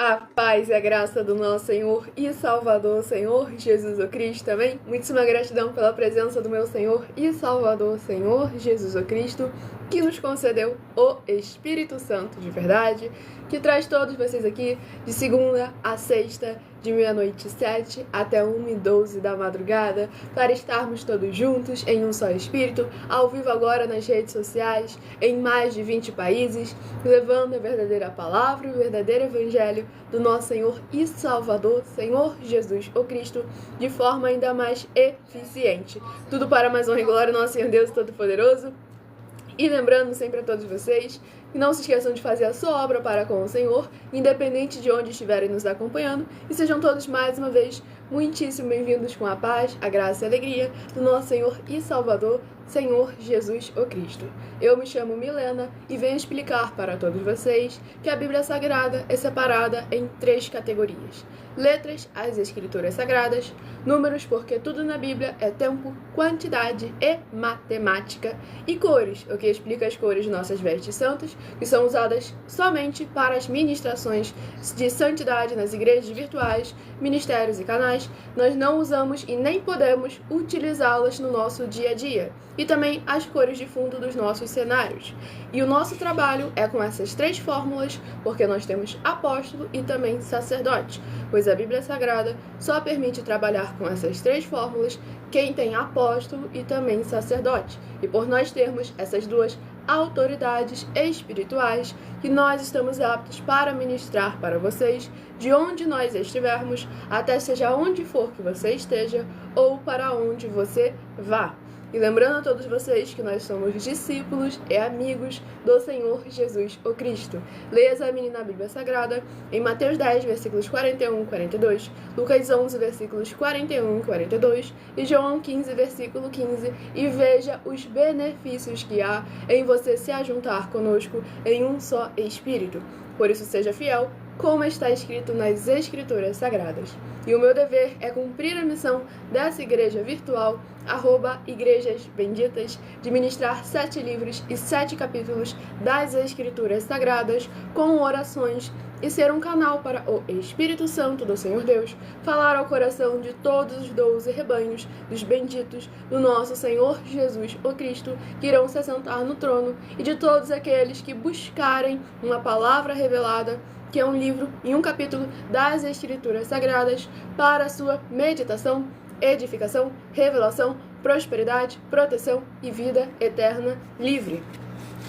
A paz e a graça do nosso Senhor e Salvador, Senhor Jesus o Cristo, também. Muitíssima gratidão pela presença do meu Senhor e Salvador, Senhor Jesus o Cristo, que nos concedeu o Espírito Santo de verdade, que traz todos vocês aqui de segunda a sexta, de 00h07 até 1h12 da madrugada, para estarmos todos juntos em um só Espírito, ao vivo agora nas redes sociais, em mais de 20 países, levando a verdadeira palavra e o verdadeiro Evangelho do nosso Senhor e Salvador, Senhor Jesus o Cristo, de forma ainda mais eficiente. Tudo para mais honra e glória ao nosso Senhor Deus Todo-Poderoso. E lembrando sempre a todos vocês que não se esqueçam de fazer a sua obra para com o Senhor, independente de onde estiverem nos acompanhando, e sejam todos mais uma vez muitíssimo bem-vindos com a paz, a graça e a alegria do nosso Senhor e Salvador, Senhor Jesus o Cristo. Eu me chamo Milena e venho explicar para todos vocês que a Bíblia Sagrada é separada em 3 categorias: letras, as Escrituras Sagradas; números, porque tudo na Bíblia é tempo, quantidade e matemática; e cores, o que explica as cores de nossas vestes santas, que são usadas somente para as ministrações de santidade nas igrejas virtuais, ministérios e canais. Nós não usamos e nem podemos utilizá-las no nosso dia a dia. E também as cores de fundo dos nossos cenários. E o nosso trabalho é com essas 3 fórmulas, porque nós temos apóstolo e também sacerdote, pois a Bíblia Sagrada só permite trabalhar com essas 3 fórmulas quem tem apóstolo e também sacerdote. E por nós termos essas 2 autoridades espirituais, que nós estamos aptos para ministrar para vocês, de onde nós estivermos, até seja onde for que você esteja, ou para onde você vá. E lembrando a todos vocês que nós somos discípulos e amigos do Senhor Jesus o Cristo. Leia e examine na Bíblia Sagrada em Mateus 10, versículos 41 e 42, Lucas 11, versículos 41 e 42 e João 15, versículo 15, e veja os benefícios que há em você se ajuntar conosco em um só Espírito. Por isso seja fiel, como está escrito nas Escrituras Sagradas. E o meu dever é cumprir a missão dessa igreja virtual, @Igrejas Benditas, de ministrar 7 livros e 7 capítulos das Escrituras Sagradas, com orações, e ser um canal para o Espírito Santo do Senhor Deus falar ao coração de todos os 12 rebanhos dos benditos do nosso Senhor Jesus o Cristo, que irão se assentar no trono, e de todos aqueles que buscarem uma palavra revelada, que é um livro e um capítulo das Escrituras Sagradas, para a sua meditação, edificação, revelação, prosperidade, proteção e vida eterna livre.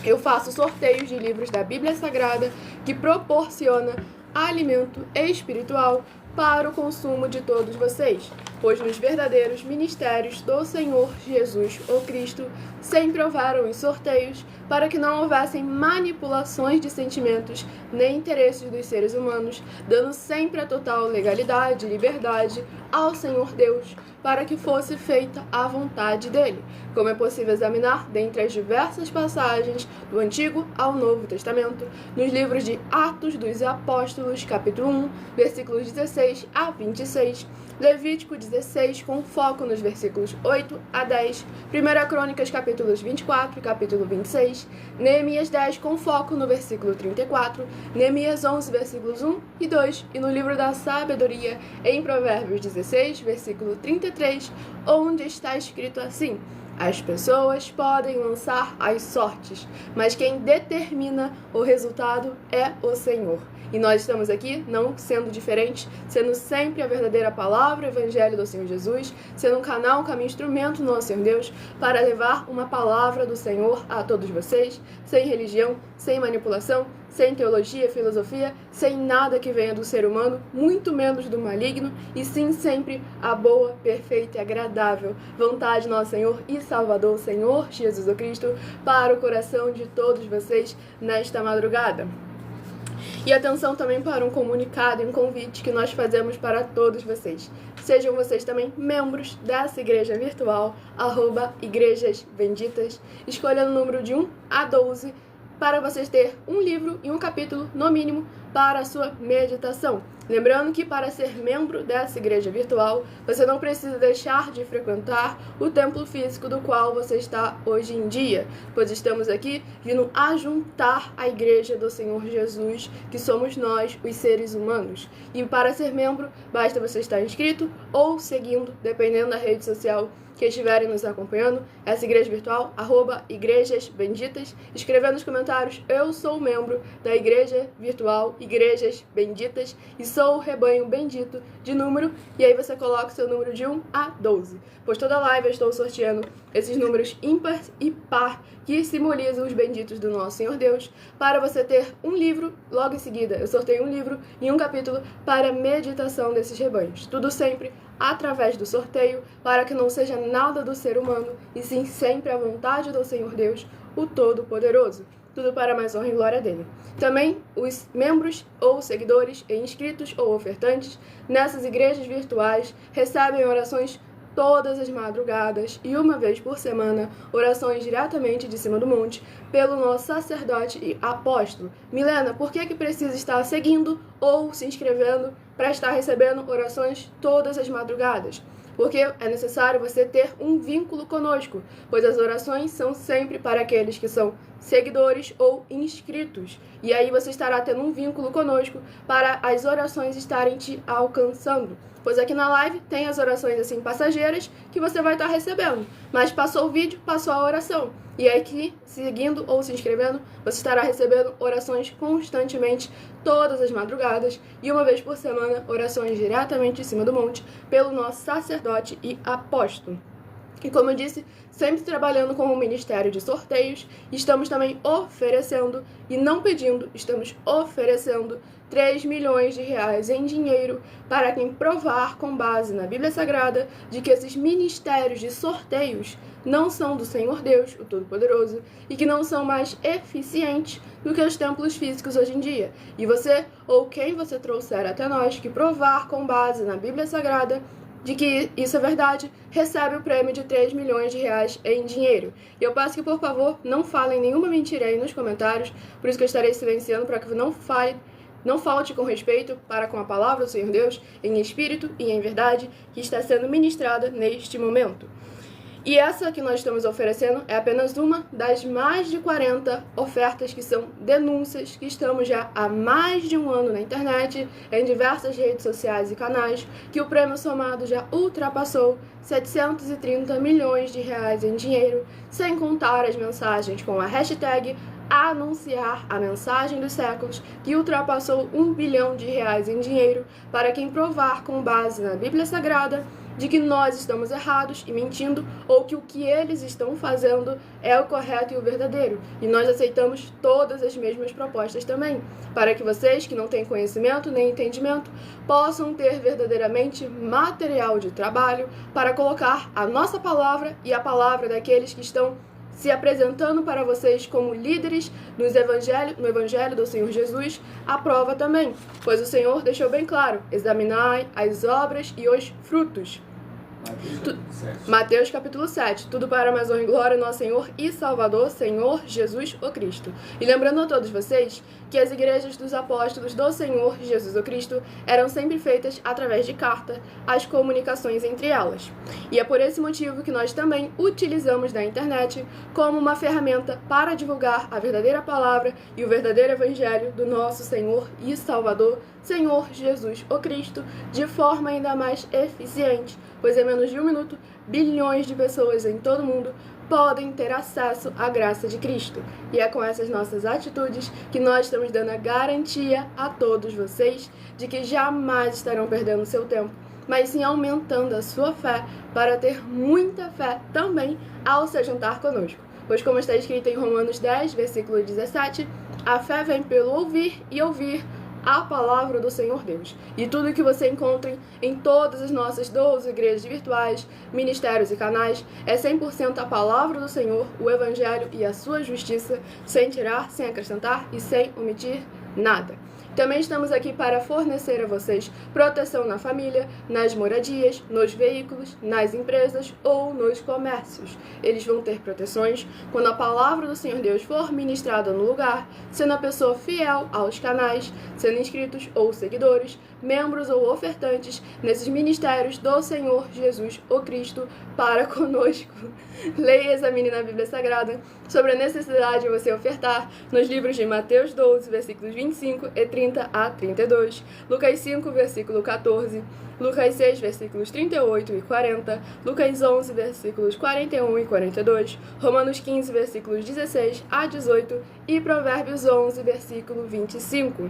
Eu faço sorteios de livros da Bíblia Sagrada que proporciona alimento espiritual para o consumo de todos vocês, pois nos verdadeiros ministérios do Senhor Jesus o Cristo sempre houveram os sorteios para que não houvessem manipulações de sentimentos nem interesses dos seres humanos, dando sempre a total legalidade e liberdade ao Senhor Deus, para que fosse feita a vontade dele, como é possível examinar dentre as diversas passagens do Antigo ao Novo Testamento, nos livros de Atos dos Apóstolos, capítulo 1, versículos 16 a 26, Levítico 16, com foco nos versículos 8 a 10, 1 Crônicas, capítulos 24 e capítulo 26, Neemias 10, com foco no versículo 34, Neemias 11, versículos 1 e 2, e no livro da Sabedoria, em Provérbios 16, versículo 33, onde está escrito assim: as pessoas podem lançar as sortes, mas quem determina o resultado é o Senhor. E nós estamos aqui não sendo diferentes, sendo sempre a verdadeira palavra, o Evangelho do Senhor Jesus, sendo um canal, um caminho, instrumento do nosso Senhor Deus, para levar uma palavra do Senhor a todos vocês, sem religião, sem manipulação, sem teologia, filosofia, sem nada que venha do ser humano, muito menos do maligno, e sim sempre a boa, perfeita e agradável vontade do nosso Senhor e Salvador, Senhor Jesus o Cristo, para o coração de todos vocês nesta madrugada. E atenção também para um comunicado e um convite que nós fazemos para todos vocês. Sejam vocês também membros dessa igreja virtual, @Igrejas Benditas, escolhendo o número de 1 a 12, para vocês ter um livro e um capítulo, no mínimo, para a sua meditação. Lembrando que para ser membro dessa igreja virtual, você não precisa deixar de frequentar o templo físico do qual você está hoje em dia, pois estamos aqui vindo ajuntar a igreja do Senhor Jesus, que somos nós, os seres humanos. E para ser membro, basta você estar inscrito ou seguindo, dependendo da rede social que estiverem nos acompanhando, essa igreja virtual, @Igrejas Benditas, escrevendo nos comentários: eu sou membro da igreja virtual Igrejas Benditas e sou o rebanho bendito de número, e aí você coloca o seu número de 1 a 12, pois toda live eu estou sorteando esses números ímpar e par que simbolizam os benditos do nosso Senhor Deus, para você ter um livro, logo em seguida eu sorteio um livro e um capítulo para meditação desses rebanhos, tudo sempre através do sorteio, para que não seja nada do ser humano, e sim sempre a vontade do Senhor Deus, o Todo-Poderoso. Tudo para mais honra e glória dele. Também os membros ou seguidores e inscritos ou ofertantes nessas igrejas virtuais recebem orações todas as madrugadas e uma vez por semana, orações diretamente de cima do monte pelo nosso sacerdote e apóstolo. Milena, por que precisa estar seguindo ou se inscrevendo para estar recebendo orações todas as madrugadas? Porque é necessário você ter um vínculo conosco, pois as orações são sempre para aqueles que são seguidores ou inscritos. E aí você estará tendo um vínculo conosco para as orações estarem te alcançando. Pois aqui na live tem as orações assim passageiras que você vai estar recebendo. Mas passou o vídeo, passou a oração. E aí que, seguindo ou se inscrevendo, você estará recebendo orações constantemente, todas as madrugadas, e uma vez por semana, orações diretamente em cima do monte, pelo nosso sacerdote e apóstolo. E como eu disse, sempre trabalhando com o Ministério de Sorteios, estamos também oferecendo, e não pedindo, estamos oferecendo 3 milhões de reais em dinheiro para quem provar com base na Bíblia Sagrada de que esses ministérios de sorteios não são do Senhor Deus, o Todo-Poderoso, e que não são mais eficientes do que os templos físicos hoje em dia. E você, ou quem você trouxer até nós, que provar com base na Bíblia Sagrada de que isso é verdade, recebe o prêmio de 3 milhões de reais em dinheiro. E eu peço que, por favor, não falem nenhuma mentira aí nos comentários, por isso que eu estarei silenciando para que não falte com respeito para com a palavra do Senhor Deus, em espírito e em verdade, que está sendo ministrada neste momento. E essa que nós estamos oferecendo é apenas uma das mais de 40 ofertas que são denúncias, que estamos já há mais de um ano na internet, em diversas redes sociais e canais, que o prêmio somado já ultrapassou 730 milhões de reais em dinheiro, sem contar as mensagens com a hashtag anunciar a mensagem dos séculos, que ultrapassou 1 bilhão de reais em dinheiro para quem provar com base na Bíblia Sagrada de que nós estamos errados e mentindo, ou que o que eles estão fazendo é o correto e o verdadeiro. E nós aceitamos todas as mesmas propostas também, para que vocês que não têm conhecimento nem entendimento possam ter verdadeiramente material de trabalho para colocar a nossa palavra e a palavra daqueles que estão se apresentando para vocês como líderes no Evangelho do Senhor Jesus, à prova também, pois o Senhor deixou bem claro: examinai as obras e os frutos. Mateus capítulo 7. Tudo para mais honra e glória, nosso Senhor e Salvador, Senhor Jesus o Cristo. E lembrando a todos vocês que as igrejas dos apóstolos do Senhor Jesus o Cristo eram sempre feitas através de carta, as comunicações entre elas. E é por esse motivo que nós também utilizamos da internet como uma ferramenta para divulgar a verdadeira palavra e o verdadeiro evangelho do nosso Senhor e Salvador, Senhor Jesus o Cristo, de forma ainda mais eficiente, pois em menos de 1 minuto, bilhões de pessoas em todo o mundo podem ter acesso à graça de Cristo. E é com essas nossas atitudes que nós estamos dando a garantia a todos vocês de que jamais estarão perdendo seu tempo, mas sim aumentando a sua fé para ter muita fé também ao se juntar conosco. Pois como está escrito em Romanos 10, versículo 17, a fé vem pelo ouvir e ouvir a palavra do Senhor Deus. E tudo que você encontre em todas as nossas 12 igrejas virtuais, ministérios e canais é 100% a palavra do Senhor, o Evangelho e a sua justiça, sem tirar, sem acrescentar e sem omitir nada. Também estamos aqui para fornecer a vocês proteção na família, nas moradias, nos veículos, nas empresas ou nos comércios. Eles vão ter proteções quando a palavra do Senhor Deus for ministrada no lugar, sendo a pessoa fiel aos canais, sendo inscritos ou seguidores, membros ou ofertantes nesses ministérios do Senhor Jesus, o Cristo, para conosco. Leia e examine na Bíblia Sagrada sobre a necessidade de você ofertar nos livros de Mateus 12, versículos 25 e 30 a 32, Lucas 5, versículo 14, Lucas 6, versículos 38 e 40, Lucas 11, versículos 41 e 42, Romanos 15, versículos 16 a 18 e Provérbios 11, versículo 25.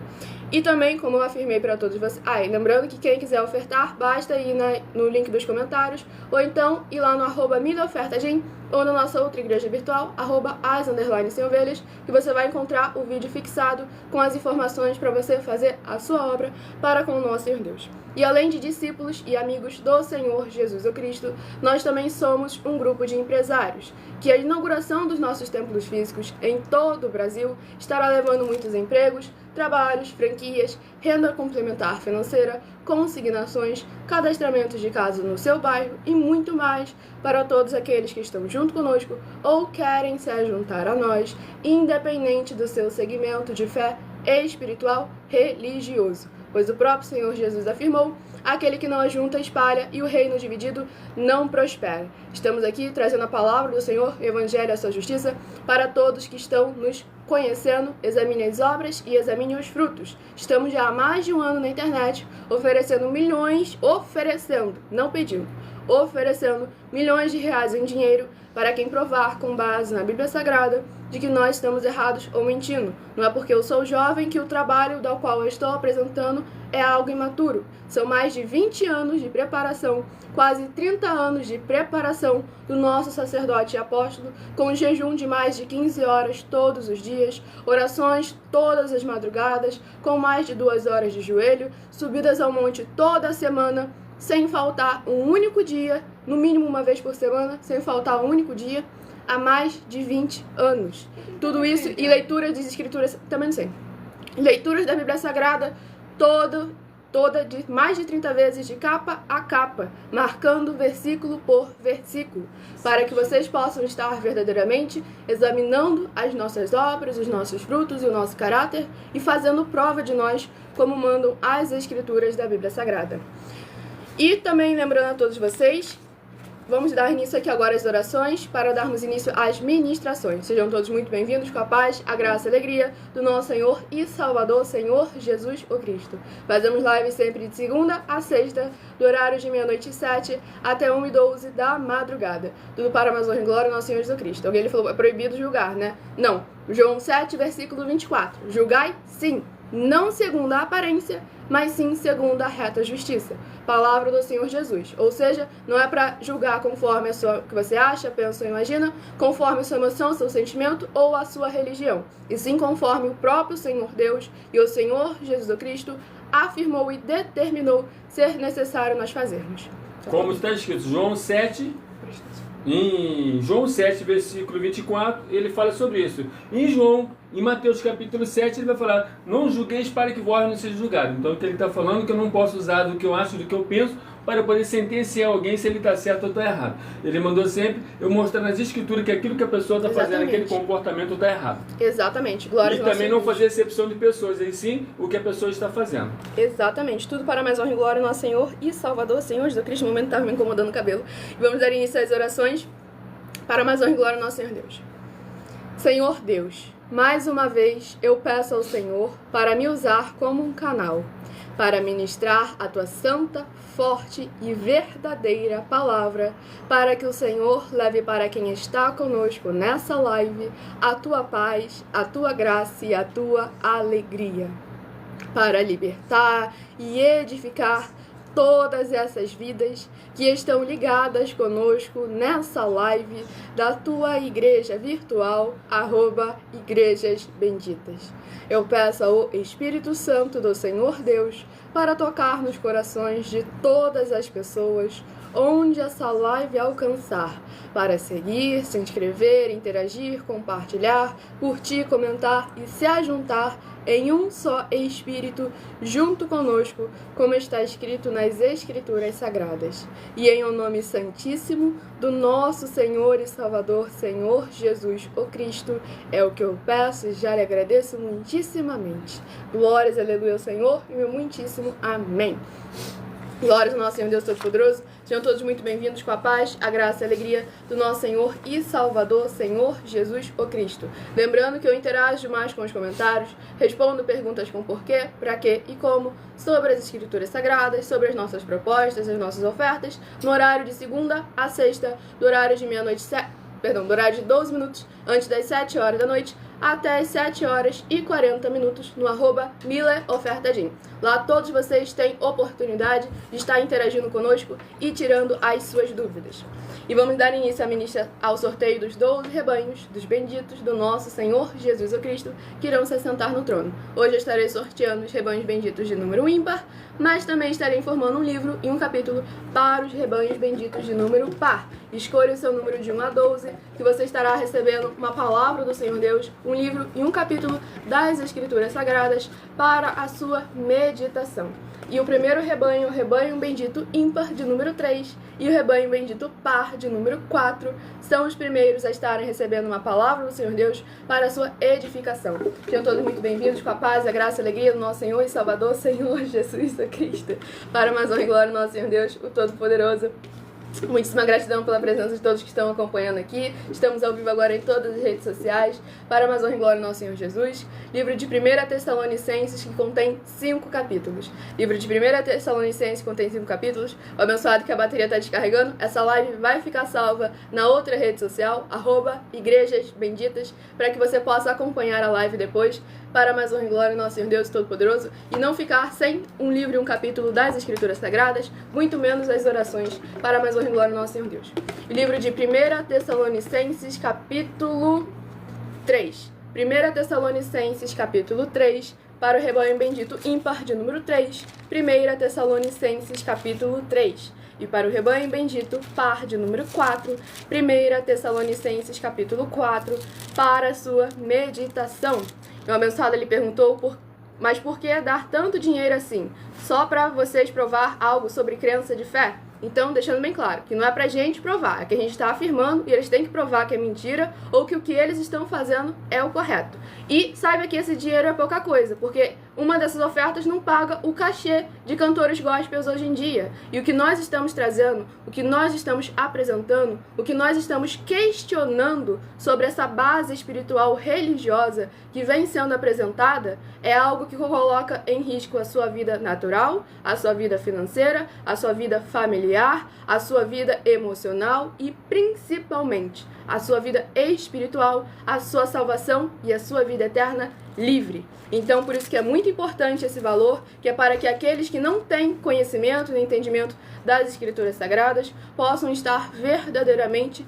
E também, como eu afirmei para todos vocês... e lembrando que quem quiser ofertar, basta ir no link dos comentários, ou então ir lá no @midaofertagem, ou na nossa outra igreja virtual, @as_sem-ovelhas, que você vai encontrar o vídeo fixado com as informações para você fazer a sua obra para com o nosso Senhor Deus. E além de discípulos e amigos do Senhor Jesus o Cristo, nós também somos um grupo de empresários, que a inauguração dos nossos templos físicos em todo o Brasil estará levando muitos empregos, trabalhos, franquias, renda complementar financeira, consignações, cadastramentos de casa no seu bairro e muito mais para todos aqueles que estão junto conosco ou querem se juntar a nós, independente do seu segmento de fé espiritual religioso. Pois o próprio Senhor Jesus afirmou: aquele que não ajunta, espalha, e o reino dividido não prospera. Estamos aqui trazendo a palavra do Senhor, o Evangelho e a sua justiça, para todos que estão nos conhecendo. Examine as obras e examine os frutos. Estamos já há mais de um ano na internet, oferecendo milhões, não pedindo, oferecendo milhões de reais em dinheiro para quem provar, com base na Bíblia Sagrada, de que nós estamos errados ou mentindo. Não é porque eu sou jovem que o trabalho do qual eu estou apresentando é algo imaturo. São mais de 20 anos de preparação, quase 30 anos de preparação do nosso sacerdote e apóstolo, com jejum de mais de 15 horas todos os dias, orações todas as madrugadas, com mais de 2 horas de joelho, subidas ao monte toda semana, sem faltar um único dia, no mínimo uma vez por semana, sem faltar um único dia, há mais de 20 anos. Tudo isso e leituras das escrituras, também não sei. Leituras da Bíblia Sagrada, toda de mais de 30 vezes, de capa a capa, marcando versículo por versículo, para que vocês possam estar verdadeiramente examinando as nossas obras, os nossos frutos e o nosso caráter e fazendo prova de nós, como mandam as escrituras da Bíblia Sagrada. E também lembrando a todos vocês, vamos dar início aqui agora às orações para darmos início às ministrações. Sejam todos muito bem-vindos com a paz, a graça e a alegria do nosso Senhor e Salvador, Senhor Jesus o Cristo. Fazemos live sempre de segunda a sexta, do horário de 00h07 até 1h12 da madrugada. Tudo para a honra e glória do nosso Senhor Jesus Cristo. Alguém falou, é proibido julgar, né? Não. João 7, versículo 24. Julgai, sim, não segundo a aparência, mas sim segundo a reta justiça. Palavra do Senhor Jesus. Ou seja, não é para julgar conforme o que você acha, pensa ou imagina, conforme a sua emoção, seu sentimento ou a sua religião, e sim conforme o próprio Senhor Deus e o Senhor Jesus Cristo afirmou e determinou ser necessário nós fazermos. Como está escrito, João 7, em João 7, versículo 24, ele fala sobre isso. Em Mateus capítulo 7, ele vai falar: não julgueis para que vós não sejam julgados. Então, o que ele está falando é que eu não posso usar do que eu acho, do que eu penso, para poder sentenciar alguém se ele está certo ou está errado. Ele mandou sempre eu mostrar nas escrituras que aquilo que a pessoa está fazendo, aquele comportamento está errado. Exatamente. Glória e também não fazer exceção de pessoas, e sim o que a pessoa está fazendo. Exatamente. Tudo para mais honra e glória do nosso Senhor e Salvador, Senhor Jesus Cristo. No momento estava me incomodando o cabelo. E vamos dar início às orações para mais honra e glória do nosso Senhor Deus. Senhor Deus, mais uma vez eu peço ao Senhor para me usar como um canal, para ministrar a tua santa, forte e verdadeira palavra, para que o Senhor leve para quem está conosco nessa live a tua paz, a tua graça e a tua alegria, para libertar e edificar todas essas vidas que estão ligadas conosco nessa live da tua igreja virtual, @Igrejas Benditas. Eu peço ao Espírito Santo do Senhor Deus para tocar nos corações de todas as pessoas onde essa live alcançar, para seguir, se inscrever, interagir, compartilhar, curtir, comentar e se ajuntar em um só Espírito, junto conosco, como está escrito nas Escrituras Sagradas. E em o nome santíssimo do nosso Senhor e Salvador, Senhor Jesus, o Cristo, é o que eu peço e já lhe agradeço muitíssimamente. Glórias, aleluia ao Senhor e meu muitíssimo amém. Glórias ao nosso Senhor Deus Todo-Poderoso. Sejam todos muito bem-vindos com a paz, a graça e a alegria do nosso Senhor e Salvador, Senhor Jesus o Cristo. Lembrando que eu interajo mais com os comentários, respondo perguntas com porquê, pra quê e como, sobre as Escrituras Sagradas, sobre as nossas propostas, as nossas ofertas, no horário de segunda a sexta, do horário de do horário de 12 minutos antes das 7 horas da noite, até as 7 horas e 40 minutos no @MillerOfertadim. Lá todos vocês têm oportunidade de estar interagindo conosco e tirando as suas dúvidas. E vamos dar início ao sorteio dos 12 rebanhos dos benditos do nosso Senhor Jesus o Cristo, que irão se assentar no trono. Hoje eu estarei sorteando os rebanhos benditos de número ímpar, mas também estarei informando um livro e um capítulo para os rebanhos benditos de número par. Escolha o seu número de 1 a 12, que você estará recebendo uma palavra do Senhor Deus, um livro e um capítulo das Escrituras Sagradas para a sua meditação. E o primeiro rebanho, o rebanho bendito ímpar de número 3 e o rebanho bendito par de número 4, são os primeiros a estarem recebendo uma palavra do Senhor Deus para a sua edificação. Sejam todos muito bem-vindos com a paz, a graça e a alegria do nosso Senhor e Salvador, Senhor Jesus Cristo. Para mais honra e glória do nosso Senhor Deus, o Todo-Poderoso. Muitíssima gratidão pela presença de todos que estão acompanhando aqui. Estamos ao vivo agora em todas as redes sociais. Para mais honra e glória do nosso Senhor Jesus. Livro de 1 Tessalonicenses, que contém 5 capítulos. Livro de 1 Tessalonicenses, que contém 5 capítulos. O abençoado que a bateria está descarregando. Essa live vai ficar salva na outra rede social, @igrejasbenditas, para que você possa acompanhar a live depois. Para mais honra e glória do nosso Senhor Deus Todo-Poderoso, e não ficar sem um livro e um capítulo das Escrituras Sagradas, muito menos as orações, para mais honra e glória do nosso Senhor Deus. O livro de 1 Tessalonicenses, capítulo 3. 1 Tessalonicenses, capítulo 3, para o rebanho bendito ímpar de número 3. 1 Tessalonicenses, capítulo 3. E para o rebanho bendito par de número 4, 1 Tessalonicenses, capítulo 4, para a sua meditação. O abençoado ele perguntou, mas por que dar tanto dinheiro assim? Só para vocês provar algo sobre crença de fé? Então, deixando bem claro, que não é pra gente provar, é que a gente está afirmando e eles têm que provar que é mentira ou que o que eles estão fazendo é o correto. E saiba que esse dinheiro é pouca coisa, porque uma dessas ofertas não paga o cachê de cantores gospels hoje em dia. E o que nós estamos trazendo, o que nós estamos apresentando, o que nós estamos questionando sobre essa base espiritual religiosa que vem sendo apresentada é algo que coloca em risco a sua vida natural, a sua vida financeira, a sua vida familiar, a sua vida emocional e principalmente a sua vida espiritual, a sua salvação e a sua vida eterna livre. Então, por isso que é muito importante esse valor, que é para que aqueles que não têm conhecimento nem entendimento das Escrituras Sagradas possam estar verdadeiramente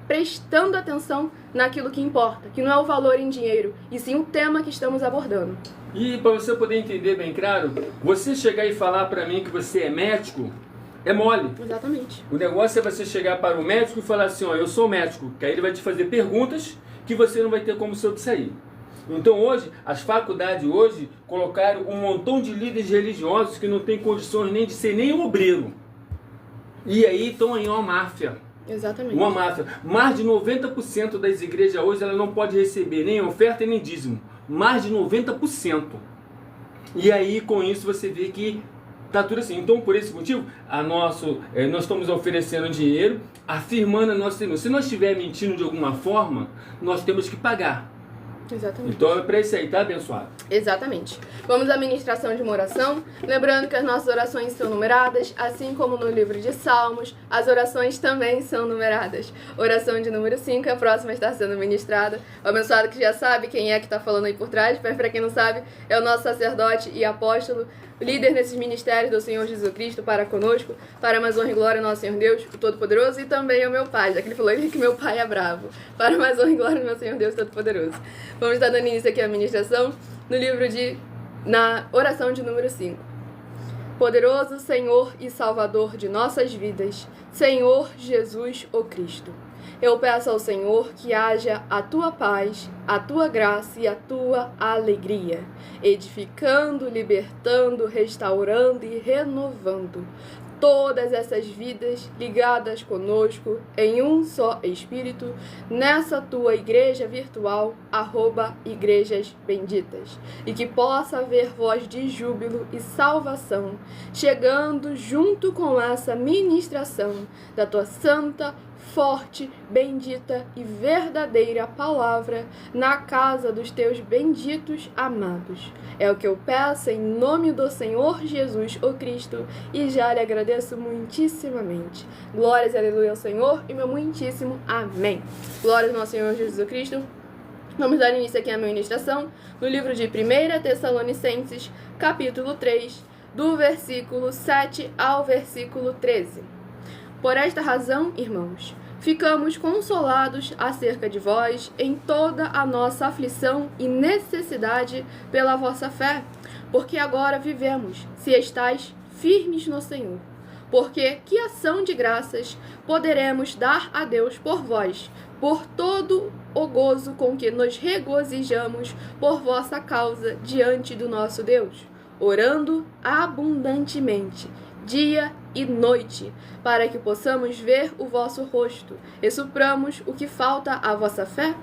prestando atenção naquilo que importa, que não é o valor em dinheiro, e sim o tema que estamos abordando. E para você poder entender bem claro, você chegar e falar para mim que você é médico, é mole. Exatamente. O negócio é você chegar para o médico e falar assim, ó, eu sou médico, que aí ele vai te fazer perguntas que você não vai ter como sobressair. Então hoje, as faculdades hoje colocaram um montão de líderes religiosos que não têm condições nem de ser nem obreiro. E aí estão aí uma máfia. Exatamente. Uma máfia. Mais de 90% das igrejas hoje ela não pode receber nem oferta nem dízimo. Mais de 90%. E aí com isso você vê que tá tudo assim. Então por esse motivo nós estamos oferecendo dinheiro, afirmando a nossa denúncia. Se nós estivermos mentindo de alguma forma, nós temos que pagar. Exatamente. Então é para isso aí, tá, abençoado? Exatamente. Vamos à ministração de uma oração. Lembrando que as nossas orações são numeradas, assim como no livro de Salmos, as orações também são numeradas. Oração de número 5, a próxima está sendo ministrada. O abençoado que já sabe quem é que está falando aí por trás, mas para quem não sabe, é o nosso sacerdote e apóstolo, líder nesses ministérios do Senhor Jesus Cristo para conosco, para mais honra e glória ao nosso Senhor Deus, o Todo-Poderoso, e também ao meu pai, já que ele falou que meu pai é bravo, para mais honra e glória ao meu Senhor Deus Todo-Poderoso. Vamos estar dando início aqui à ministração na oração de número 5. Poderoso Senhor e Salvador de nossas vidas, Senhor Jesus o Cristo, Eu peço ao Senhor que haja a tua paz, a tua graça e a tua alegria, edificando, libertando, restaurando e renovando todas essas vidas ligadas conosco em um só Espírito, nessa tua igreja virtual, @igrejas benditas, e que possa haver voz de júbilo e salvação, chegando junto com essa ministração da tua santa, forte, bendita e verdadeira palavra na casa dos teus benditos amados. É o que eu peço em nome do Senhor Jesus, o Cristo, e já lhe agradeço muitíssimamente. Glórias e aleluia ao Senhor e meu muitíssimo amém. Glórias ao nosso Senhor Jesus, o Cristo. Vamos dar início aqui à minha ministração no livro de 1 Tessalonicenses, capítulo 3, do versículo 7 ao versículo 13. Por esta razão, irmãos, ficamos consolados acerca de vós em toda a nossa aflição e necessidade pela vossa fé, porque agora vivemos, se estáis firmes no Senhor. Porque que ação de graças poderemos dar a Deus por vós, por todo o gozo com que nos regozijamos por vossa causa diante do nosso Deus, orando abundantemente, dia e noite, para que possamos ver o vosso rosto e supramos o que falta à vossa fé?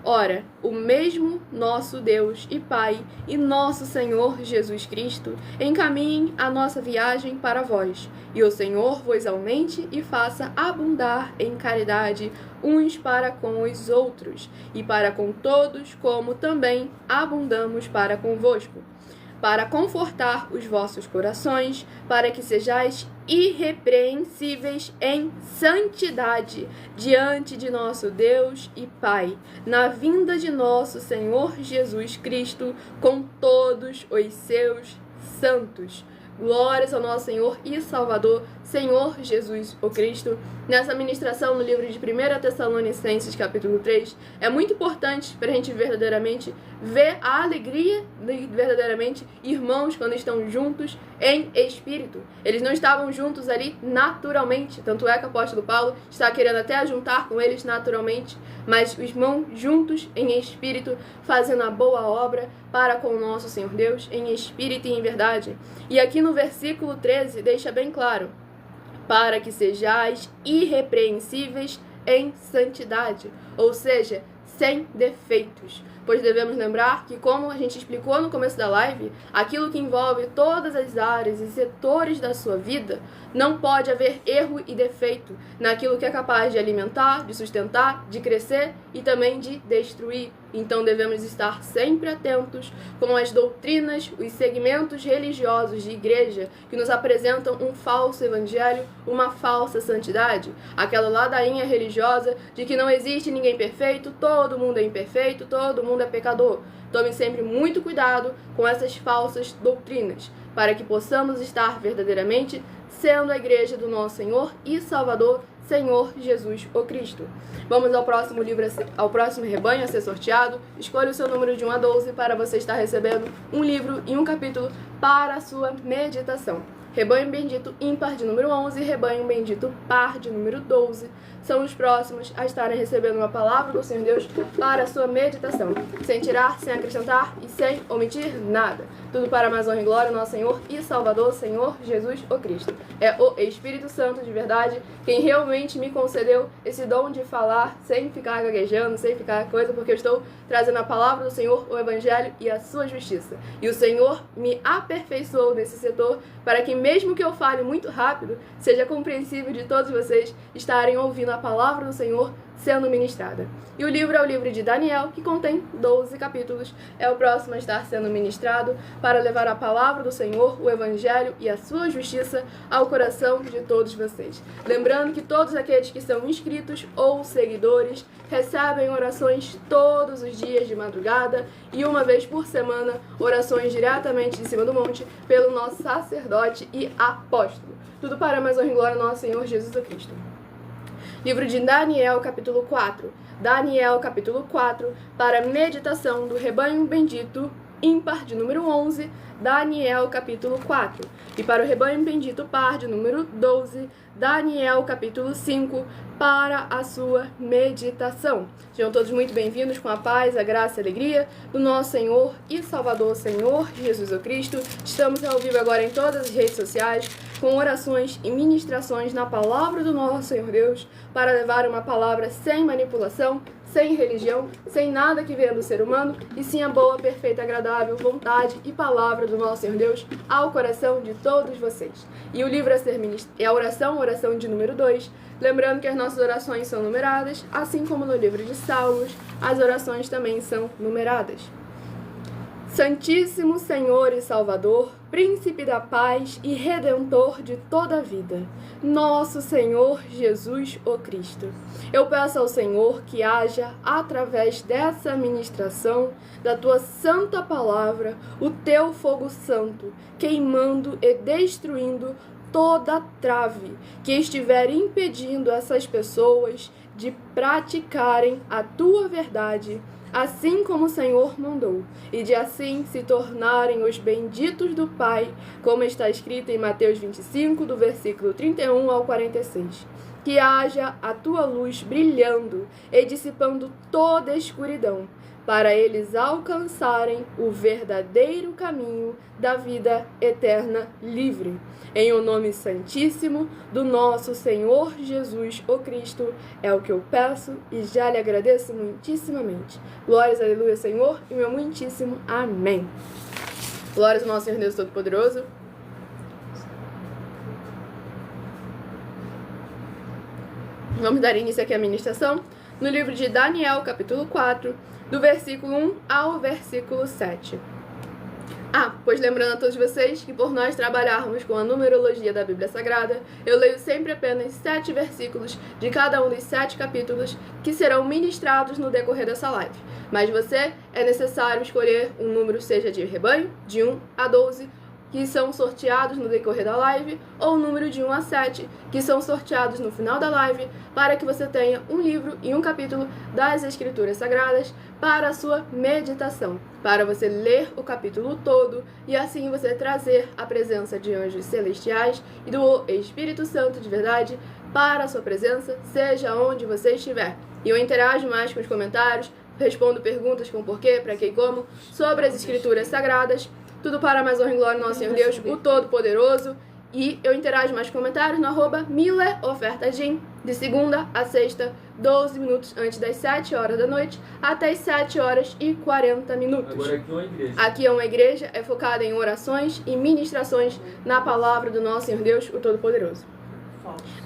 Ora, o mesmo nosso Deus e Pai e nosso Senhor Jesus Cristo encaminhem a nossa viagem para vós, e o Senhor vos aumente e faça abundar em caridade uns para com os outros, e para com todos, como também abundamos para convosco, para confortar os vossos corações, para que sejais irrepreensíveis em santidade diante de nosso Deus e Pai, na vinda de nosso Senhor Jesus Cristo, com todos os seus santos. Glórias ao nosso Senhor e Salvador, Senhor Jesus, o Cristo. Nessa ministração no livro de 1 Tessalonicenses, capítulo 3, é muito importante para a gente verdadeiramente ver a alegria de verdadeiramente irmãos quando estão juntos em espírito. Eles não estavam juntos ali naturalmente, tanto é que o apóstolo Paulo está querendo até juntar com eles naturalmente, mas os irmãos juntos em espírito, fazendo a boa obra para com o nosso Senhor Deus, em espírito e em verdade. E aqui no versículo 13 deixa bem claro: para que sejais irrepreensíveis em santidade, ou seja, sem defeitos. Pois devemos lembrar que, como a gente explicou no começo da live, aquilo que envolve todas as áreas e setores da sua vida, não pode haver erro e defeito naquilo que é capaz de alimentar, de sustentar, de crescer e também de destruir. Então devemos estar sempre atentos com as doutrinas, os segmentos religiosos de igreja que nos apresentam um falso evangelho, uma falsa santidade. Aquela ladainha religiosa de que não existe ninguém perfeito, todo mundo é imperfeito, todo mundo é pecador. Tome sempre muito cuidado com essas falsas doutrinas, para que possamos estar verdadeiramente sendo a igreja do nosso Senhor e Salvador, Senhor Jesus, o Cristo. Vamos ao próximo livro, ao próximo rebanho a ser sorteado. Escolha o seu número de 1 a 12 para você estar recebendo um livro e um capítulo para a sua meditação. Rebanho bendito ímpar de número 11 e rebanho bendito par de número 12 são os próximos a estarem recebendo uma palavra do Senhor Deus para a sua meditação, sem tirar, sem acrescentar e sem omitir nada. Tudo para mais honra e glória, nosso Senhor e Salvador, Senhor Jesus, o Cristo. É o Espírito Santo de verdade quem realmente me concedeu esse dom de falar sem ficar gaguejando, sem ficar coisa, porque eu estou trazendo a palavra do Senhor, o Evangelho e a sua justiça. E o Senhor me aperfeiçoou nesse setor para que, mesmo que eu fale muito rápido, seja compreensível de todos vocês estarem ouvindo a palavra do Senhor sendo ministrada. E o livro é o livro de Daniel, que contém 12 capítulos. É o próximo a estar sendo ministrado para levar a palavra do Senhor, o Evangelho e a sua justiça ao coração de todos vocês. Lembrando que todos aqueles que são inscritos ou seguidores recebem orações todos os dias de madrugada e uma vez por semana, orações diretamente de cima do monte pelo nosso sacerdote e apóstolo. Tudo para mais honra e glória ao nosso Senhor Jesus Cristo. Livro de Daniel, capítulo 4. Daniel, capítulo 4, para meditação do rebanho bendito ímpar de número 11, Daniel capítulo 4. E para o rebanho bendito par de número 12, Daniel capítulo 5, para a sua meditação. Sejam todos muito bem-vindos com a paz, a graça e a alegria do nosso Senhor e Salvador Senhor Jesus Cristo. Estamos ao vivo agora em todas as redes sociais, com orações e ministrações na palavra do nosso Senhor Deus, para levar uma palavra sem manipulação, sem religião, sem nada que venha do ser humano, e sim a boa, perfeita, agradável vontade e palavra do nosso Senhor Deus ao coração de todos vocês. E o livro a ser ministrado é a oração de número 2, lembrando que as nossas orações são numeradas, assim como no livro de Salmos, as orações também são numeradas. Santíssimo Senhor e Salvador, Príncipe da paz e Redentor de toda a vida, nosso Senhor Jesus o Cristo. Eu peço ao Senhor que haja, através dessa ministração, da tua santa palavra, o teu fogo santo, queimando e destruindo toda trave que estiver impedindo essas pessoas de praticarem a tua verdade, assim como o Senhor mandou, e de assim se tornarem os benditos do Pai, como está escrito em Mateus 25, do versículo 31 ao 46. Que haja a tua luz brilhando e dissipando toda a escuridão, para eles alcançarem o verdadeiro caminho da vida eterna livre. Em o nome santíssimo do nosso Senhor Jesus o Cristo, é o que eu peço e já lhe agradeço muitíssimamente. Glórias, aleluia, Senhor, e meu muitíssimo amém. Glórias ao nosso Senhor Deus Todo-Poderoso. Vamos dar início aqui à ministração no livro de Daniel, capítulo 4, do versículo 1 ao versículo 7. Pois lembrando a todos vocês que por nós trabalharmos com a numerologia da Bíblia Sagrada, eu leio sempre apenas 7 versículos de cada um dos 7 capítulos que serão ministrados no decorrer dessa live. Mas é necessário escolher um número, seja de rebanho, de 1 a 12, que são sorteados no decorrer da live, ou o número de 1 a 7, que são sorteados no final da live, para que você tenha um livro e um capítulo das Escrituras Sagradas para a sua meditação, para você ler o capítulo todo e assim você trazer a presença de anjos celestiais e do Espírito Santo de verdade para a sua presença, seja onde você estiver. E eu interajo mais com os comentários, respondo perguntas com porquê, para que e como, sobre as Escrituras Sagradas. Tudo para mais honra e glória do nosso Senhor Deus, o Todo-Poderoso. E eu interajo mais comentários no @mileofertagim, de segunda a sexta, 12 minutos antes das 7 horas da noite, até as 7 horas e 40 minutos. Agora aqui é uma igreja. Aqui é uma igreja, é focada em orações e ministrações na palavra do nosso Senhor Deus, o Todo-Poderoso.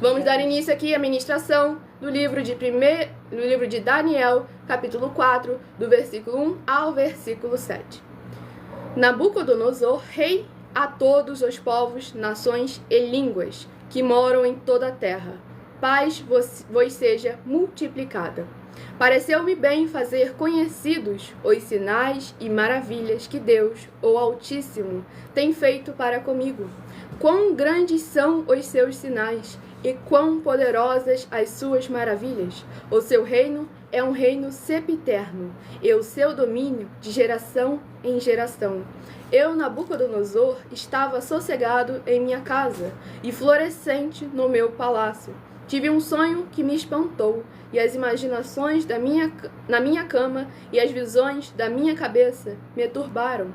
Vamos dar início aqui à ministração do livro de Daniel, capítulo 4, do versículo 1 ao versículo 7. Nabucodonosor, rei a todos os povos, nações e línguas que moram em toda a terra, paz vos seja multiplicada. Pareceu-me bem fazer conhecidos os sinais e maravilhas que Deus, o Altíssimo, tem feito para comigo. Quão grandes são os seus sinais e quão poderosas as suas maravilhas. O seu reino é um reino sempiterno, e o seu domínio de geração em geração. Eu, Nabucodonosor, estava sossegado em minha casa e florescente no meu palácio. Tive um sonho que me espantou, e as imaginações na minha cama e as visões da minha cabeça me turbaram.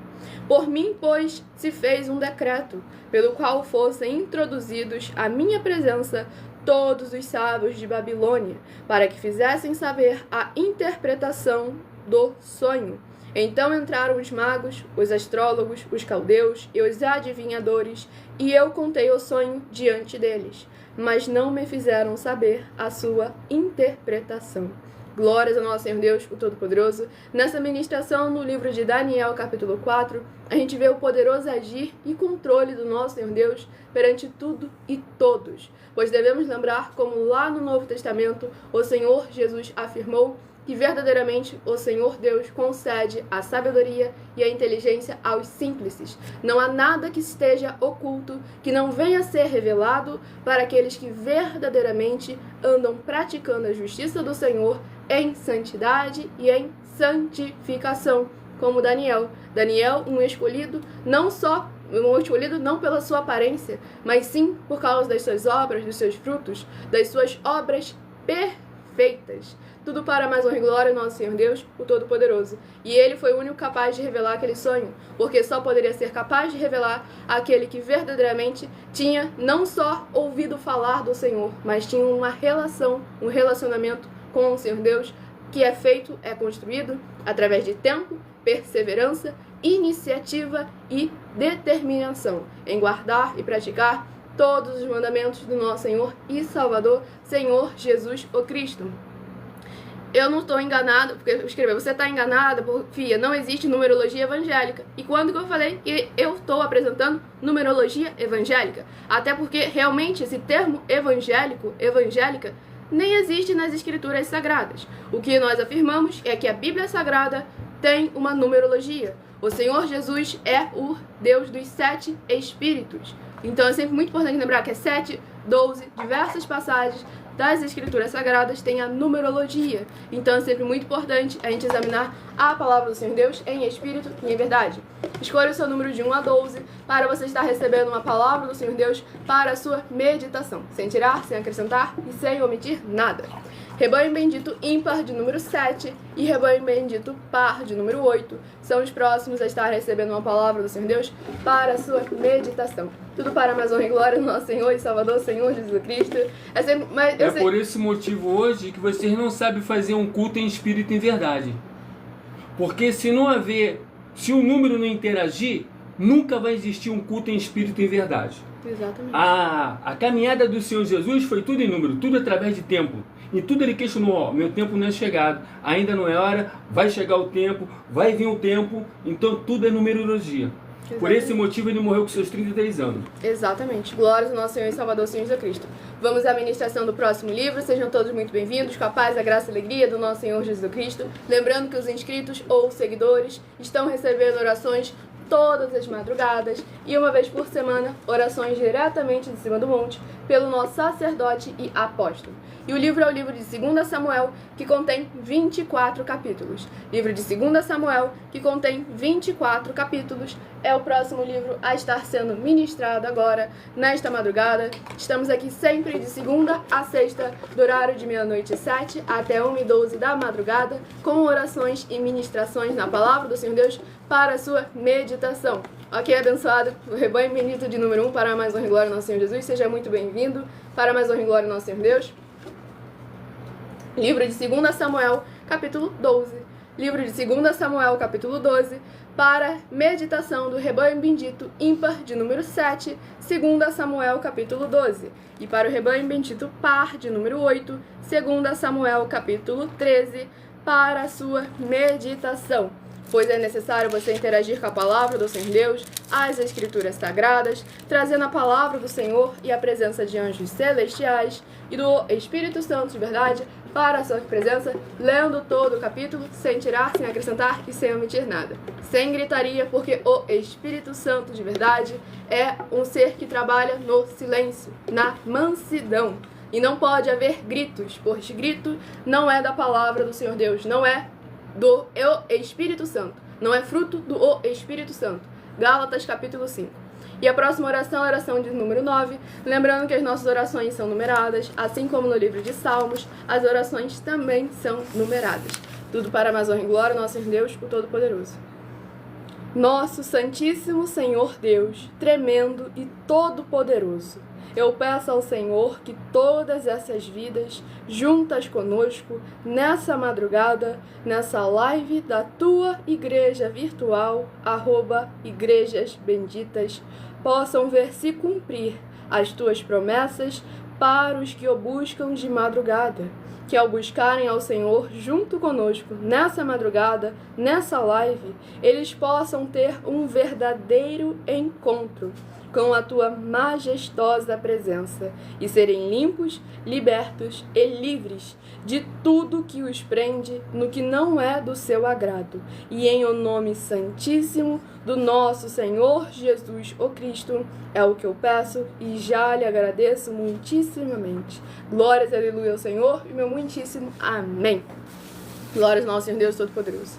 Por mim, pois, se fez um decreto, pelo qual fossem introduzidos à minha presença todos os sábios de Babilônia, para que fizessem saber a interpretação do sonho. Então entraram os magos, os astrólogos, os caldeus e os adivinhadores, e eu contei o sonho diante deles, mas não me fizeram saber a sua interpretação. Glórias ao nosso Senhor Deus, o Todo-Poderoso. Nessa ministração no livro de Daniel, capítulo 4, a gente vê o poderoso agir e controle do nosso Senhor Deus perante tudo e todos. Pois devemos lembrar como lá no Novo Testamento o Senhor Jesus afirmou que verdadeiramente o Senhor Deus concede a sabedoria e a inteligência aos simples. Não há nada que esteja oculto, que não venha a ser revelado para aqueles que verdadeiramente andam praticando a justiça do Senhor em santidade e em santificação. como Daniel. Daniel, um escolhido não pela sua aparência, mas sim por causa das suas obras, dos seus frutos, das suas obras perfeitas. Tudo para mais honra e glória do nosso Senhor Deus, o Todo-Poderoso. E Ele foi o único capaz de revelar aquele sonho, porque só poderia ser capaz de revelar aquele que verdadeiramente tinha não só ouvido falar do Senhor, mas tinha uma relação, um relacionamento com o Senhor Deus, que é feito, é construído através de tempo, perseverança, iniciativa e determinação em guardar e praticar todos os mandamentos do nosso Senhor e Salvador, Senhor Jesus o Cristo. Eu não estou enganado, porque escreveu, você está enganada, Fia, não existe numerologia evangélica. E quando que eu falei que eu estou apresentando numerologia evangélica? Até porque realmente esse termo evangélica, nem existe nas escrituras sagradas. O que nós afirmamos é que a Bíblia Sagrada tem uma numerologia. O Senhor Jesus é o Deus dos 7 Espíritos. Então é sempre muito importante lembrar que é 7, 12, diversas passagens das Escrituras Sagradas têm a numerologia. Então é sempre muito importante a gente examinar a palavra do Senhor Deus em espírito e em verdade. Escolha o seu número de 1 a 12 para você estar recebendo uma palavra do Senhor Deus para a sua meditação, sem tirar, sem acrescentar e sem omitir nada. Rebanho bendito ímpar de número 7 e rebanho bendito par de número 8 são os próximos a estar recebendo uma palavra do Senhor Deus para a sua meditação. Tudo para mais honra e glória do nosso Senhor e Salvador, Senhor Jesus Cristo. Por esse motivo hoje que vocês não sabem fazer um culto em espírito e em verdade. Porque se o número não interagir, nunca vai existir um culto em espírito e em verdade. Exatamente. A caminhada do Senhor Jesus foi tudo em número, tudo através de tempo. E tudo ele questionou, meu tempo não é chegado, ainda não é hora, vai chegar o tempo, vai vir o tempo, então tudo é numerologia. Exatamente. Por esse motivo ele morreu com seus 33 anos. Exatamente. Glórias ao nosso Senhor e Salvador, Senhor Jesus Cristo. Vamos à ministração do próximo livro. Sejam todos muito bem-vindos, com a paz, a graça e a alegria do nosso Senhor Jesus Cristo. Lembrando que os inscritos ou seguidores estão recebendo orações todas as madrugadas e uma vez por semana, orações diretamente de cima do monte pelo nosso sacerdote e apóstolo. E o livro é o livro de 2 Samuel, que contém 24 capítulos. Livro de 2 Samuel, que contém 24 capítulos, é o próximo livro a estar sendo ministrado agora, nesta madrugada. Estamos aqui sempre de segunda a sexta, do horário de 00h07 até 1h12 da madrugada, com orações e ministrações na palavra do Senhor Deus para a sua meditação. Ok, abençoado, o rebanho bendito de número 1, para mais honra e glória ao nosso Senhor Jesus, seja muito bem-vindo, para mais honra e glória ao nosso Senhor Deus. Livro de 2 Samuel, capítulo 12. Livro de 2 Samuel, capítulo 12, para meditação do rebanho bendito ímpar de número 7, 2 Samuel, capítulo 12. E para o rebanho bendito par de número 8, 2 Samuel, capítulo 13, para a sua meditação. Pois é necessário você interagir com a palavra do Senhor Deus, as Escrituras Sagradas, trazendo a palavra do Senhor e a presença de anjos celestiais e do Espírito Santo de verdade para a sua presença, lendo todo o capítulo, sem tirar, sem acrescentar e sem omitir nada. Sem gritaria, porque o Espírito Santo de verdade é um ser que trabalha no silêncio, na mansidão. E não pode haver gritos, pois grito não é da palavra do Senhor Deus, não é do Espírito Santo, não é fruto do Espírito Santo. Gálatas capítulo 5. E a próxima oração é a oração de número 9, lembrando que as nossas orações são numeradas, assim como no livro de Salmos, as orações também são numeradas. Tudo para mais honra e glória ao nosso Deus, o Todo-Poderoso. Nosso Santíssimo Senhor Deus, tremendo e todo-poderoso, eu peço ao Senhor que todas essas vidas, juntas conosco, nessa madrugada, nessa live da tua igreja virtual, @igrejas benditas, possam ver se cumprir as tuas promessas para os que o buscam de madrugada. Que ao buscarem ao Senhor junto conosco nessa madrugada, nessa live, eles possam ter um verdadeiro encontro com a tua majestosa presença e serem limpos, libertos e livres de tudo que os prende no que não é do seu agrado. E em o nome santíssimo do nosso Senhor Jesus, o Cristo, é o que eu peço e já lhe agradeço muitíssimamente. Glórias, aleluia ao Senhor e meu muitíssimo amém. Glórias ao nosso Senhor Deus Todo-Poderoso.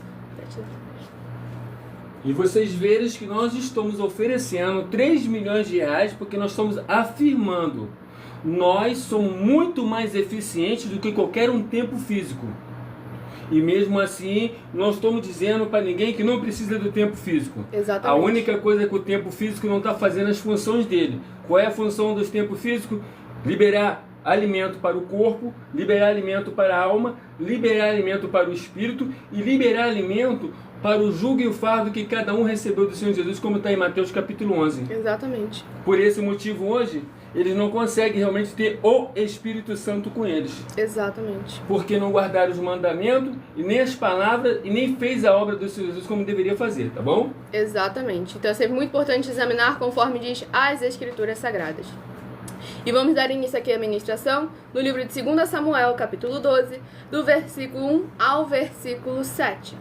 E vocês verem que nós estamos oferecendo 3 milhões de reais porque nós estamos afirmando: nós somos muito mais eficientes do que qualquer um tempo físico. E mesmo assim, não estamos dizendo para ninguém que não precisa do tempo físico. Exatamente. A única coisa é que o tempo físico não está fazendo as funções dele. Qual é a função dos tempos físicos? Liberar alimento para o corpo, liberar alimento para a alma, liberar alimento para o espírito e liberar alimento para o jugo e o fardo que cada um recebeu do Senhor Jesus, como está em Mateus capítulo 11. Exatamente. Por esse motivo, hoje, eles não conseguem realmente ter o Espírito Santo com eles. Exatamente. Porque não guardaram os mandamentos, e nem as palavras, e nem fez a obra do Senhor Jesus como deveria fazer, tá bom? Exatamente. Então é sempre muito importante examinar conforme diz as Escrituras Sagradas. E vamos dar início aqui à ministração no livro de 2 Samuel, capítulo 12, do versículo 1 ao versículo 7.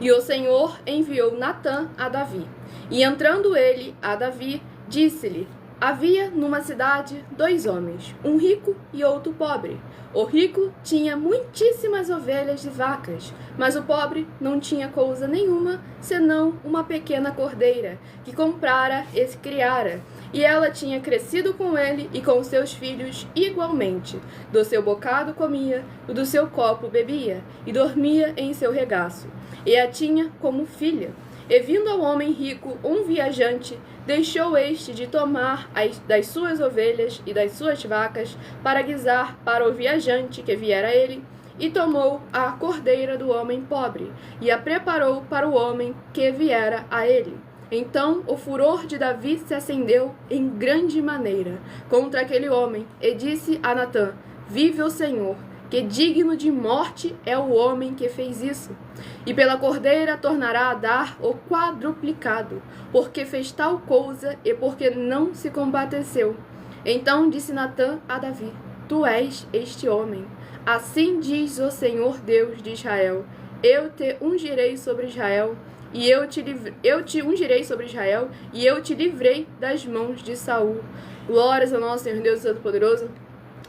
E o Senhor enviou Natã a Davi. E entrando ele a Davi, disse-lhe: havia numa cidade 2 homens, um rico e outro pobre. O rico tinha muitíssimas ovelhas e vacas, mas o pobre não tinha coisa nenhuma, senão uma pequena cordeira, que comprara e criara. E ela tinha crescido com ele e com seus filhos igualmente. Do seu bocado comia, e do seu copo bebia, e dormia em seu regaço. E a tinha como filha. E vindo ao homem rico um viajante, deixou este de tomar das suas ovelhas e das suas vacas para guisar para o viajante que viera a ele, e tomou a cordeira do homem pobre, e a preparou para o homem que viera a ele. Então o furor de Davi se acendeu em grande maneira contra aquele homem, e disse a Natã: vive o Senhor, que digno de morte é o homem que fez isso. E pela cordeira tornará a dar o quadruplicado, porque fez tal coisa e porque não se compadeceu. Então disse Natã a Davi: tu és este homem. Assim diz o Senhor Deus de Israel: eu te ungirei sobre Israel, e eu te ungirei sobre Israel, e eu te livrei das mãos de Saul. Glórias ao nosso Senhor Deus Todo-Poderoso.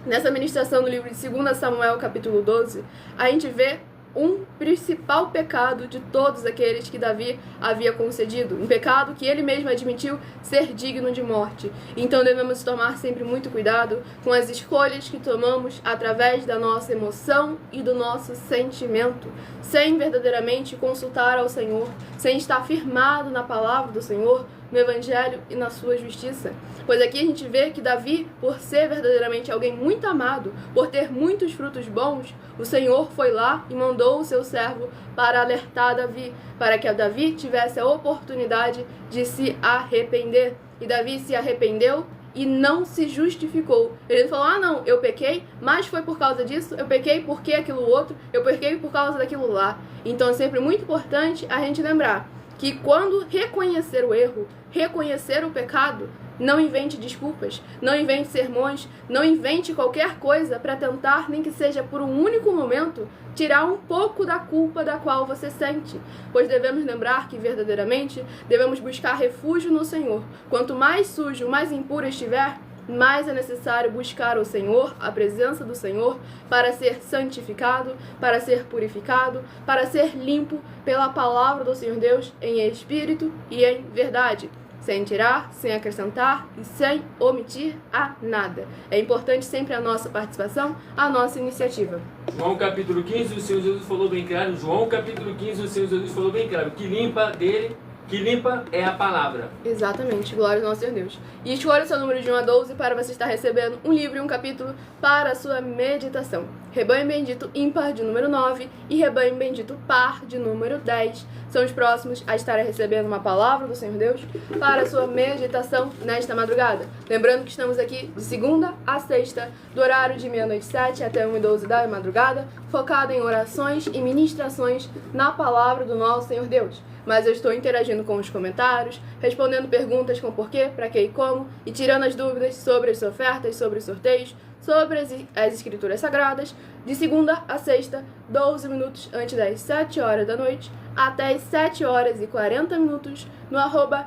Nessa ministração do livro de 2 Samuel, capítulo 12, a gente vê um principal pecado de todos aqueles que Davi havia concedido. Um pecado que ele mesmo admitiu ser digno de morte. Então devemos tomar sempre muito cuidado com as escolhas que tomamos através da nossa emoção e do nosso sentimento, sem verdadeiramente consultar ao Senhor, sem estar firmado na palavra do Senhor, no Evangelho e na sua justiça. Pois aqui a gente vê que Davi, por ser verdadeiramente alguém muito amado, por ter muitos frutos bons, o Senhor foi lá e mandou o seu servo para alertar Davi, para que Davi tivesse a oportunidade de se arrepender. E Davi se arrependeu e não se justificou. Ele falou: não, eu pequei, mas foi por causa disso, eu pequei porque aquilo outro, eu pequei por causa daquilo lá. Então é sempre muito importante a gente lembrar que quando reconhecer o erro, reconhecer o pecado, não invente desculpas, não invente sermões, não invente qualquer coisa para tentar, nem que seja por um único momento, tirar um pouco da culpa da qual você sente. Pois devemos lembrar que verdadeiramente devemos buscar refúgio no Senhor. Quanto mais sujo, mais impuro estiver, mais é necessário buscar o Senhor, a presença do Senhor, para ser santificado, para ser purificado, para ser limpo pela palavra do Senhor Deus em espírito e em verdade, sem tirar, sem acrescentar e sem omitir a nada. É importante sempre a nossa participação, a nossa iniciativa. João capítulo 15, o Senhor Jesus falou bem claro. João capítulo 15, o Senhor Jesus falou bem claro. Que limpa é a palavra. Exatamente, glória ao nosso Senhor Deus. E escolha o seu número de 1 a 12 para você estar recebendo um livro e um capítulo para a sua meditação. Rebanho Bendito ímpar de número 9 e Rebanho Bendito par de número 10 são os próximos a estarem recebendo uma palavra do Senhor Deus para a sua meditação nesta madrugada. Lembrando que estamos aqui de segunda a sexta, do horário de 00h07 até 1h12 da madrugada, focado em orações e ministrações na palavra do nosso Senhor Deus. Mas eu estou interagindo com os comentários, respondendo perguntas com porquê, para que e como, e tirando as dúvidas sobre as ofertas, sobre os sorteios, sobre as escrituras sagradas, de segunda a sexta, 12 minutos antes das 7 horas da noite, até as 7h40 no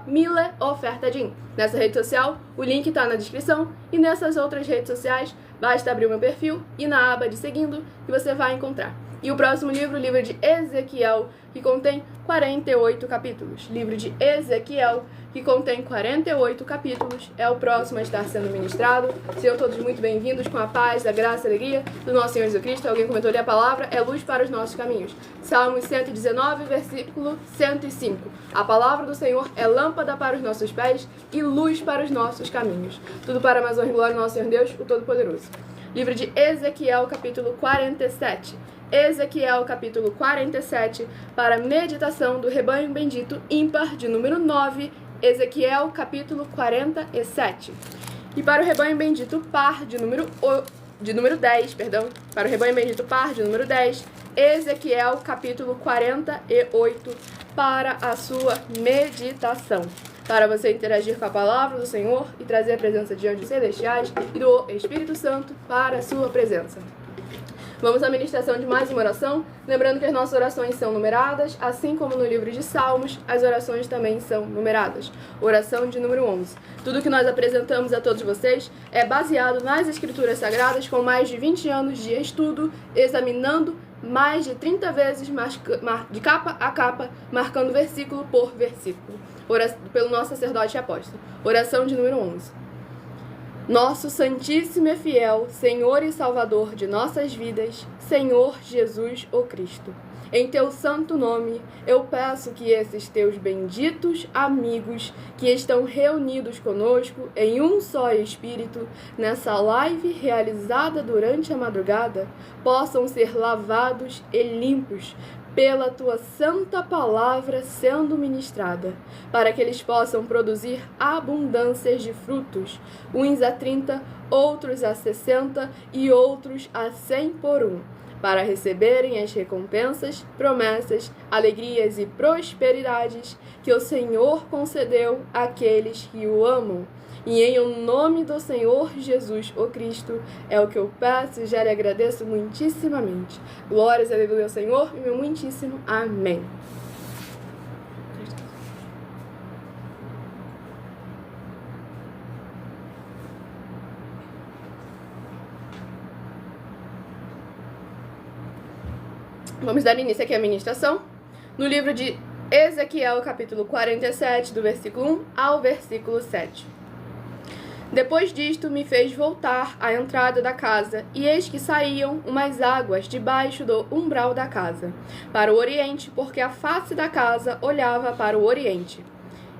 @mileofertadim. Nessa rede social, o link está na descrição, e nessas outras redes sociais, basta abrir o meu perfil e na aba de seguindo que você vai encontrar. E o próximo livro, o livro de Ezequiel, que contém 48 capítulos. Livro de Ezequiel, que contém 48 capítulos, é o próximo a estar sendo ministrado. Sejam todos muito bem-vindos, com a paz, a graça e a alegria do nosso Senhor Jesus Cristo. Alguém comentou ali a palavra, é luz para os nossos caminhos. Salmos 119, versículo 105. A palavra do Senhor é lâmpada para os nossos pés e luz para os nossos caminhos. Tudo para a mais honra e glória do nosso Senhor Deus, o Todo-Poderoso. Livro de Ezequiel, capítulo 47. Ezequiel, capítulo 47, para meditação do rebanho bendito ímpar de número 9, Ezequiel, capítulo 47. E para o rebanho bendito par de número 10, para o rebanho bendito par de número 10, Ezequiel, capítulo 48, para a sua meditação. Para você interagir com a palavra do Senhor e trazer a presença de anjos celestiais e do Espírito Santo para a sua presença. Vamos à ministração de mais uma oração, lembrando que as nossas orações são numeradas, assim como no livro de Salmos, as orações também são numeradas. Oração de número 11. Tudo que nós apresentamos a todos vocês é baseado nas Escrituras Sagradas, com mais de 20 anos de estudo, examinando mais de 30 vezes de capa a capa, marcando versículo por versículo. Pelo nosso sacerdote e apóstolo. Oração de número 11. Nosso Santíssimo e Fiel, Senhor e Salvador de nossas vidas, Senhor Jesus o Cristo. Em Teu santo nome, eu peço que esses Teus benditos amigos que estão reunidos conosco em um só Espírito, nessa live realizada durante a madrugada, possam ser lavados e limpos pela Tua santa palavra sendo ministrada, para que eles possam produzir abundâncias de frutos, uns a 30, outros a 60 e outros a 100 por um, para receberem as recompensas, promessas, alegrias e prosperidades que o Senhor concedeu àqueles que o amam. E em o nome do Senhor Jesus, o Cristo, é o que eu peço e já lhe agradeço muitíssimamente. Glórias, aleluia ao Senhor, e meu muitíssimo amém. Vamos dar início aqui à ministração. No livro de Ezequiel, capítulo 47, do versículo 1 ao versículo 7. Depois disto me fez voltar à entrada da casa, e eis que saíam umas águas debaixo do umbral da casa, para o oriente, porque a face da casa olhava para o oriente.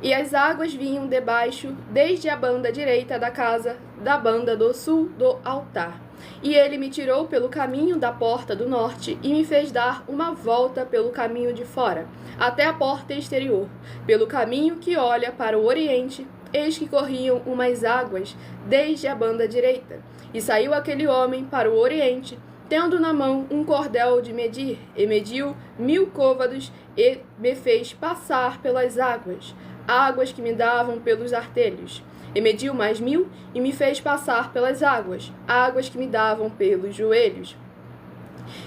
E as águas vinham debaixo, desde a banda direita da casa, da banda do sul do altar. E ele me tirou pelo caminho da porta do norte, e me fez dar uma volta pelo caminho de fora, até a porta exterior, pelo caminho que olha para o oriente. Eis que corriam umas águas desde a banda direita. E saiu aquele homem para o oriente, tendo na mão um cordel de medir, e mediu 1000 côvados, e me fez passar pelas águas, águas que me davam pelos artelhos. E mediu mais 1000, e me fez passar pelas águas, águas que me davam pelos joelhos.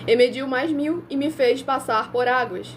E mediu mais 1000, e me fez passar por águas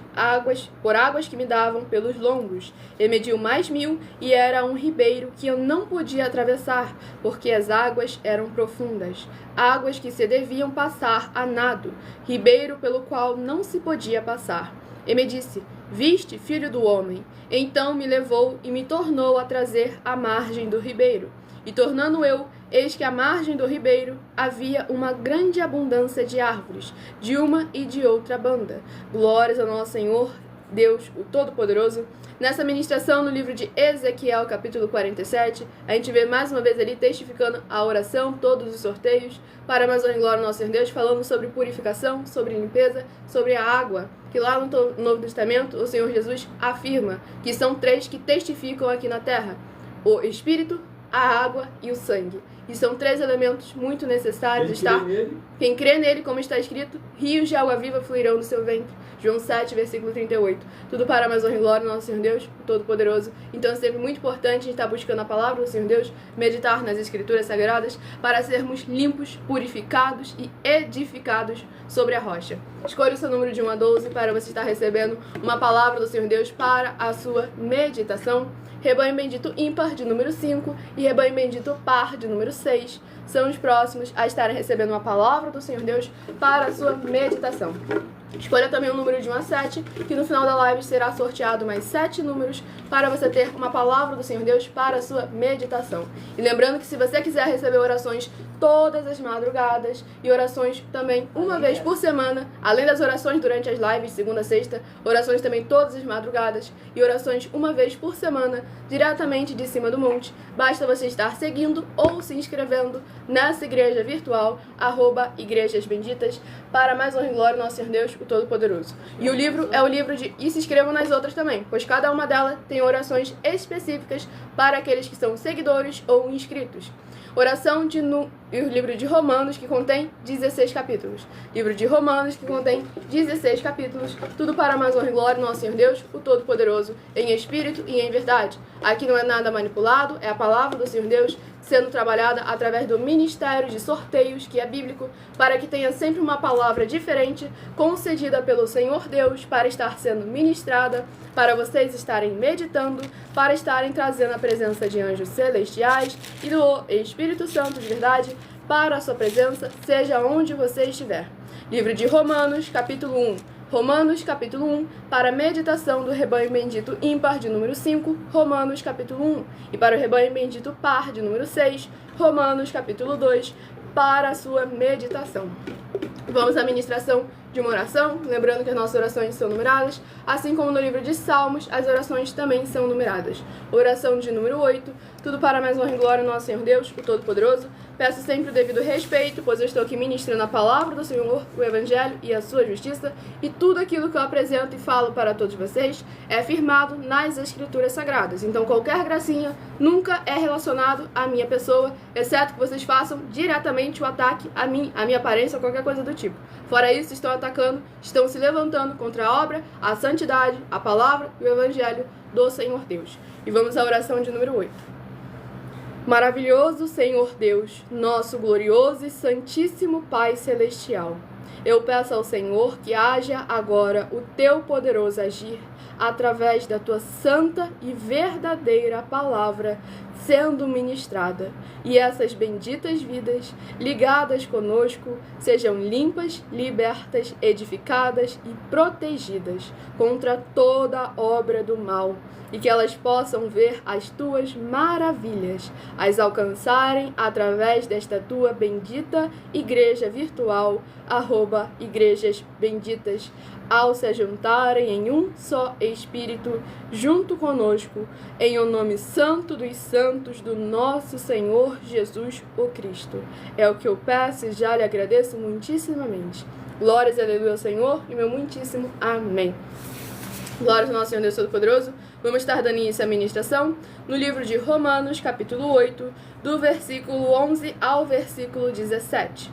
que me davam pelos lombos. E mediu mais 1000, e era um ribeiro que eu não podia atravessar, porque as águas eram profundas, águas que se deviam passar a nado, ribeiro pelo qual não se podia passar. E me disse: Viste, filho do homem? Então me levou e me tornou a trazer à margem do ribeiro. E tornando eu, eis que à margem do ribeiro havia uma grande abundância de árvores, de uma e de outra banda. Glórias ao nosso Senhor, Deus, o Todo-Poderoso. Nessa ministração, no livro de Ezequiel, capítulo 47, a gente vê mais uma vez ali testificando a oração, todos os sorteios, para mais honra e glória ao nosso Senhor Deus, falando sobre purificação, sobre limpeza, sobre a água, que lá no Novo Testamento o Senhor Jesus afirma que são 3 que testificam aqui na terra: o Espírito, a água e o sangue. E são 3 elementos muito necessários. Quem crê nele, como está escrito, rios de água viva fluirão do seu ventre. João 7, versículo 38. Tudo para a mais honra e glória do nosso Senhor Deus, o Todo-Poderoso. Então é sempre muito importante a gente estar buscando a palavra do Senhor Deus, meditar nas Escrituras Sagradas, para sermos limpos, purificados e edificados sobre a rocha. Escolha o seu número de 1 a 12 para você estar recebendo uma palavra do Senhor Deus para a sua meditação. Rebanho bendito ímpar de número 5, e Rebanho Bendito Par, de número 6, são os próximos a estarem recebendo uma palavra do Senhor Deus para a sua meditação. Escolha também o número de 1 a 7, que no final da live será sorteado mais 7 números para você ter uma palavra do Senhor Deus para a sua meditação. E lembrando que se você quiser receber orações todas as madrugadas e orações também uma vez por semana, além das orações durante as lives, segunda a sexta, orações também todas as madrugadas e orações uma vez por semana, diretamente de cima do monte, basta você estar seguindo ou se inscrevendo nessa igreja virtual, @Igrejas Benditas, para mais honra e glória ao nosso Senhor Deus, o Todo-Poderoso. E o livro é o livro de... E se inscrevam nas outras também, pois cada uma delas tem orações específicas para aqueles que são seguidores ou inscritos. Oração de e o livro de Romanos, que contém 16 capítulos. Livro de Romanos, que contém 16 capítulos. Tudo para mais honra e glória ao nosso Senhor Deus, o Todo-Poderoso, em espírito e em verdade. Aqui não é nada manipulado, é a palavra do Senhor Deus sendo trabalhada através do ministério de sorteios, que é bíblico, para que tenha sempre uma palavra diferente, concedida pelo Senhor Deus, para estar sendo ministrada, para vocês estarem meditando, para estarem trazendo a presença de anjos celestiais e do Espírito Santo de verdade para a sua presença, seja onde você estiver. Livro de Romanos, capítulo 1. Romanos, capítulo 1, para a meditação do rebanho bendito ímpar, de número 5, Romanos, capítulo 1. E para o rebanho bendito par, de número 6, Romanos, capítulo 2, para a sua meditação. Vamos à ministração de uma oração, lembrando que as nossas orações são numeradas, assim como no livro de Salmos, as orações também são numeradas. Oração de número 8, tudo para mais honra e glória ao nosso Senhor Deus, o Todo-Poderoso. Peço sempre o devido respeito, pois eu estou aqui ministrando a palavra do Senhor, o Evangelho e a sua justiça, e tudo aquilo que eu apresento e falo para todos vocês é firmado nas Escrituras Sagradas. Então qualquer gracinha nunca é relacionado à minha pessoa, exceto que vocês façam diretamente o ataque a mim, a minha aparência ou qualquer coisa do tipo. Fora isso, estão atacando, estão se levantando contra a obra, a santidade, a palavra e o Evangelho do Senhor Deus. E vamos à oração de número 8. Maravilhoso Senhor Deus, nosso glorioso e santíssimo Pai Celestial, eu peço ao Senhor que haja agora o teu poderoso agir através da tua santa e verdadeira palavra sendo ministrada, e essas benditas vidas ligadas conosco sejam limpas, libertas, edificadas e protegidas contra toda obra do mal, e que elas possam ver as tuas maravilhas, as alcançarem através desta tua bendita igreja virtual, @Igrejas Benditas, ao se juntarem em um só Espírito, junto conosco, em o nome santo dos santos do nosso Senhor Jesus o Cristo. É o que eu peço e já lhe agradeço muitíssimamente. Glórias e aleluia ao Senhor e meu muitíssimo amém. Glórias ao nosso Senhor Deus Todo-Poderoso. Vamos estar dando início à ministração no livro de Romanos, capítulo 8, do versículo 11 ao versículo 17.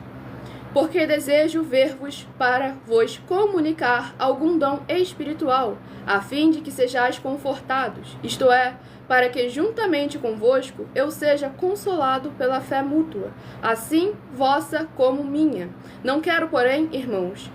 Porque desejo ver-vos para vos comunicar algum dom espiritual, a fim de que sejais confortados, isto é, para que juntamente convosco eu seja consolado pela fé mútua, assim vossa como minha. Não quero, porém, irmãos,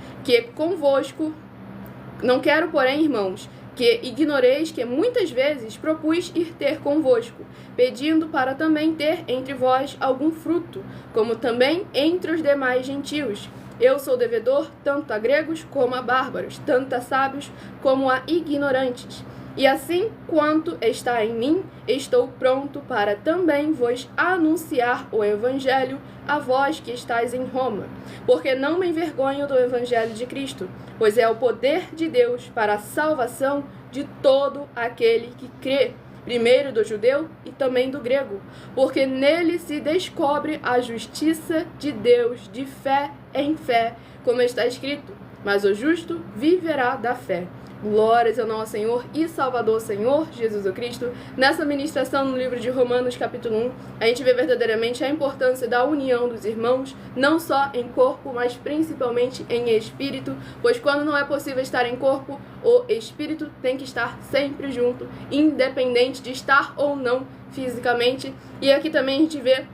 que ignoreis que muitas vezes propus ir ter convosco, pedindo para também ter entre vós algum fruto, como também entre os demais gentios. Eu sou devedor tanto a gregos como a bárbaros, tanto a sábios como a ignorantes. E assim quanto está em mim, estou pronto para também vos anunciar o Evangelho a vós que estáis em Roma, porque não me envergonho do Evangelho de Cristo, pois é o poder de Deus para a salvação de todo aquele que crê, primeiro do judeu e também do grego, porque nele se descobre a justiça de Deus de fé em fé, como está escrito, mas o justo viverá da fé. Glórias ao nosso Senhor e Salvador, Senhor Jesus o Cristo. Nessa ministração no livro de Romanos, capítulo 1, a gente vê verdadeiramente a importância da união dos irmãos, não só em corpo, mas principalmente em espírito, pois quando não é possível estar em corpo, o espírito tem que estar sempre junto, independente de estar ou não fisicamente. E aqui também a gente vê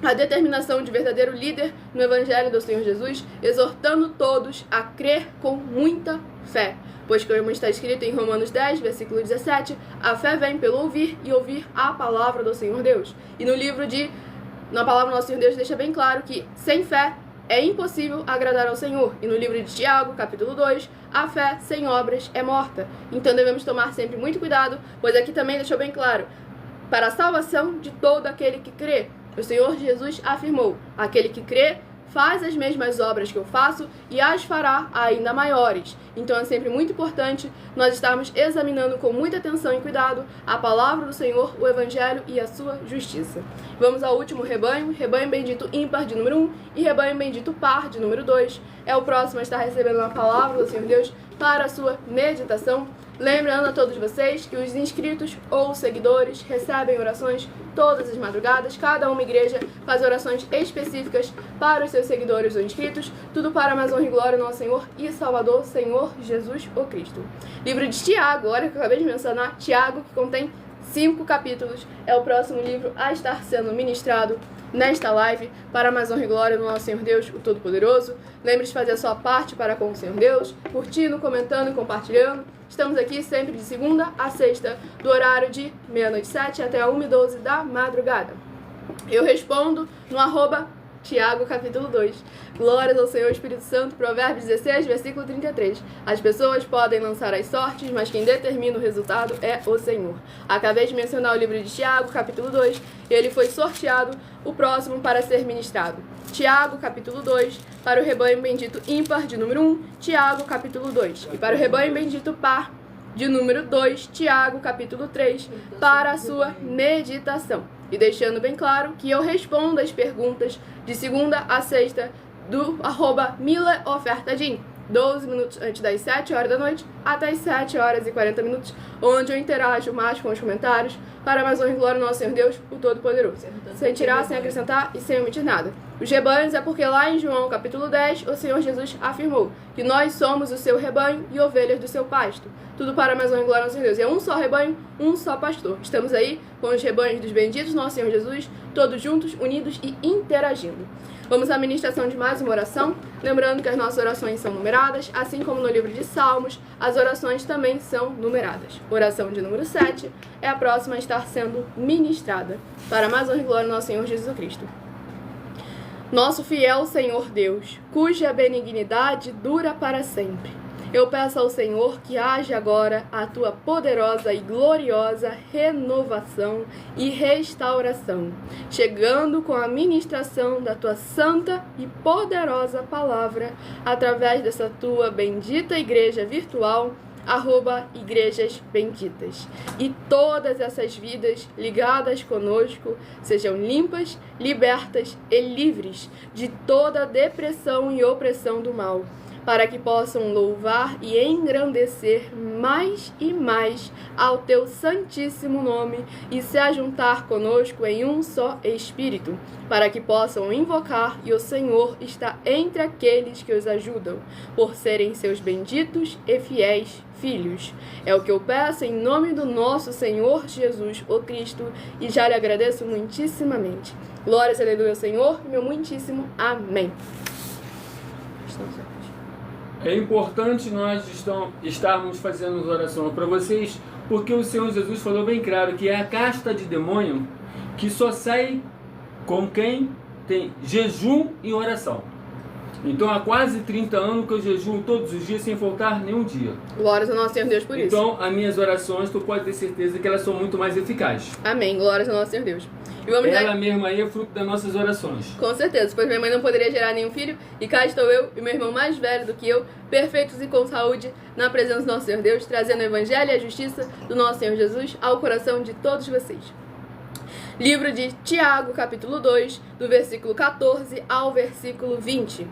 a determinação de verdadeiro líder no Evangelho do Senhor Jesus, exortando todos a crer com muita fé. Pois como está escrito em Romanos 10, versículo 17, a fé vem pelo ouvir e ouvir a palavra do Senhor Deus. E na palavra do nosso Senhor Deus deixa bem claro que sem fé é impossível agradar ao Senhor. E no livro de Tiago, capítulo 2, a fé sem obras é morta. Então devemos tomar sempre muito cuidado, pois aqui também deixou bem claro, para a salvação de todo aquele que crê. O Senhor Jesus afirmou, aquele que crê faz as mesmas obras que eu faço e as fará ainda maiores. Então é sempre muito importante nós estarmos examinando com muita atenção e cuidado a palavra do Senhor, o Evangelho e a sua justiça. Vamos ao último rebanho, rebanho bendito ímpar de número 1 e rebanho bendito par de número 2. É o próximo a estar recebendo a palavra do Senhor Deus para a sua meditação. Lembrando a todos vocês que os inscritos ou seguidores recebem orações todas as madrugadas. Cada uma igreja faz orações específicas para os seus seguidores ou inscritos. Tudo para a mais honra e glória do nosso Senhor e Salvador, Senhor Jesus o Cristo. Livro de Tiago, olha que eu acabei de mencionar, Tiago, que contém 5 capítulos. É o próximo livro a estar sendo ministrado nesta live, para a mais honra e glória do nosso Senhor Deus, o Todo-Poderoso. Lembre de fazer a sua parte para com o Senhor Deus, curtindo, comentando e compartilhando. Estamos aqui sempre de segunda a sexta, do horário de 00h07 até 1h12 da madrugada. Eu respondo no @Tiago capítulo 2. Glórias ao Senhor Espírito Santo, Provérbios 16, versículo 33. As pessoas podem lançar as sortes, mas quem determina o resultado é o Senhor. Acabei de mencionar o livro de Tiago, capítulo 2, e ele foi sorteado, o próximo para ser ministrado. Tiago, capítulo 2, para o rebanho bendito ímpar de número 1, Tiago, capítulo 2. E para o rebanho bendito par de número 2, Tiago, capítulo 3, para a sua meditação. E deixando bem claro que eu respondo as perguntas de segunda a sexta do @milaofertadim, 12 minutos antes das 7 horas da noite até as 7 horas e 40 minutos, onde eu interajo mais com os comentários para mais honra e glória do nosso Senhor Deus, o Todo-Poderoso, sem tirar, sem acrescentar e sem omitir nada. Os rebanhos é porque lá em João capítulo 10, o Senhor Jesus afirmou que nós somos o seu rebanho e ovelhas do seu pasto. Tudo para mais honra e glória do Senhor Deus. É um só rebanho, um só pastor. Estamos aí com os rebanhos dos benditos, nosso Senhor Jesus, todos juntos, unidos e interagindo. Vamos à ministração de mais uma oração, lembrando que as nossas orações são numeradas, assim como no livro de Salmos, as orações também são numeradas. Oração de número 7 é a próxima a estar sendo ministrada, para mais honra e glória do nosso Senhor Jesus Cristo. Nosso fiel Senhor Deus, cuja benignidade dura para sempre, eu peço ao Senhor que haja agora a tua poderosa e gloriosa renovação e restauração, chegando com a ministração da tua santa e poderosa palavra, através dessa tua bendita igreja virtual, @Igrejas Benditas. E todas essas vidas ligadas conosco sejam limpas, libertas e livres de toda depressão e opressão do mal, para que possam louvar e engrandecer mais e mais ao teu santíssimo nome e se ajuntar conosco em um só Espírito, para que possam invocar e o Senhor está entre aqueles que os ajudam, por serem seus benditos e fiéis filhos. É o que eu peço em nome do nosso Senhor Jesus, o Cristo, e já lhe agradeço muitíssimamente. Glórias, aleluia, Senhor, meu muitíssimo amém. É importante nós estarmos fazendo oração para vocês, porque o Senhor Jesus falou bem claro que é a casta de demônio que só sai com quem tem jejum e oração. Então há quase 30 anos que eu jejuo todos os dias sem faltar nenhum dia. Glórias ao nosso Senhor Deus por isso. Então as minhas orações, tu pode ter certeza que elas são muito mais eficazes. Amém, glórias ao nosso Senhor Deus. E Ela mesma aí é fruto das nossas orações. Com certeza, pois minha mãe não poderia gerar nenhum filho, e cá estou eu e meu irmão mais velho do que eu, perfeitos e com saúde, na presença do nosso Senhor Deus, trazendo o Evangelho e a justiça do nosso Senhor Jesus ao coração de todos vocês. Livro de Tiago, capítulo 2, do versículo 14 ao versículo 20.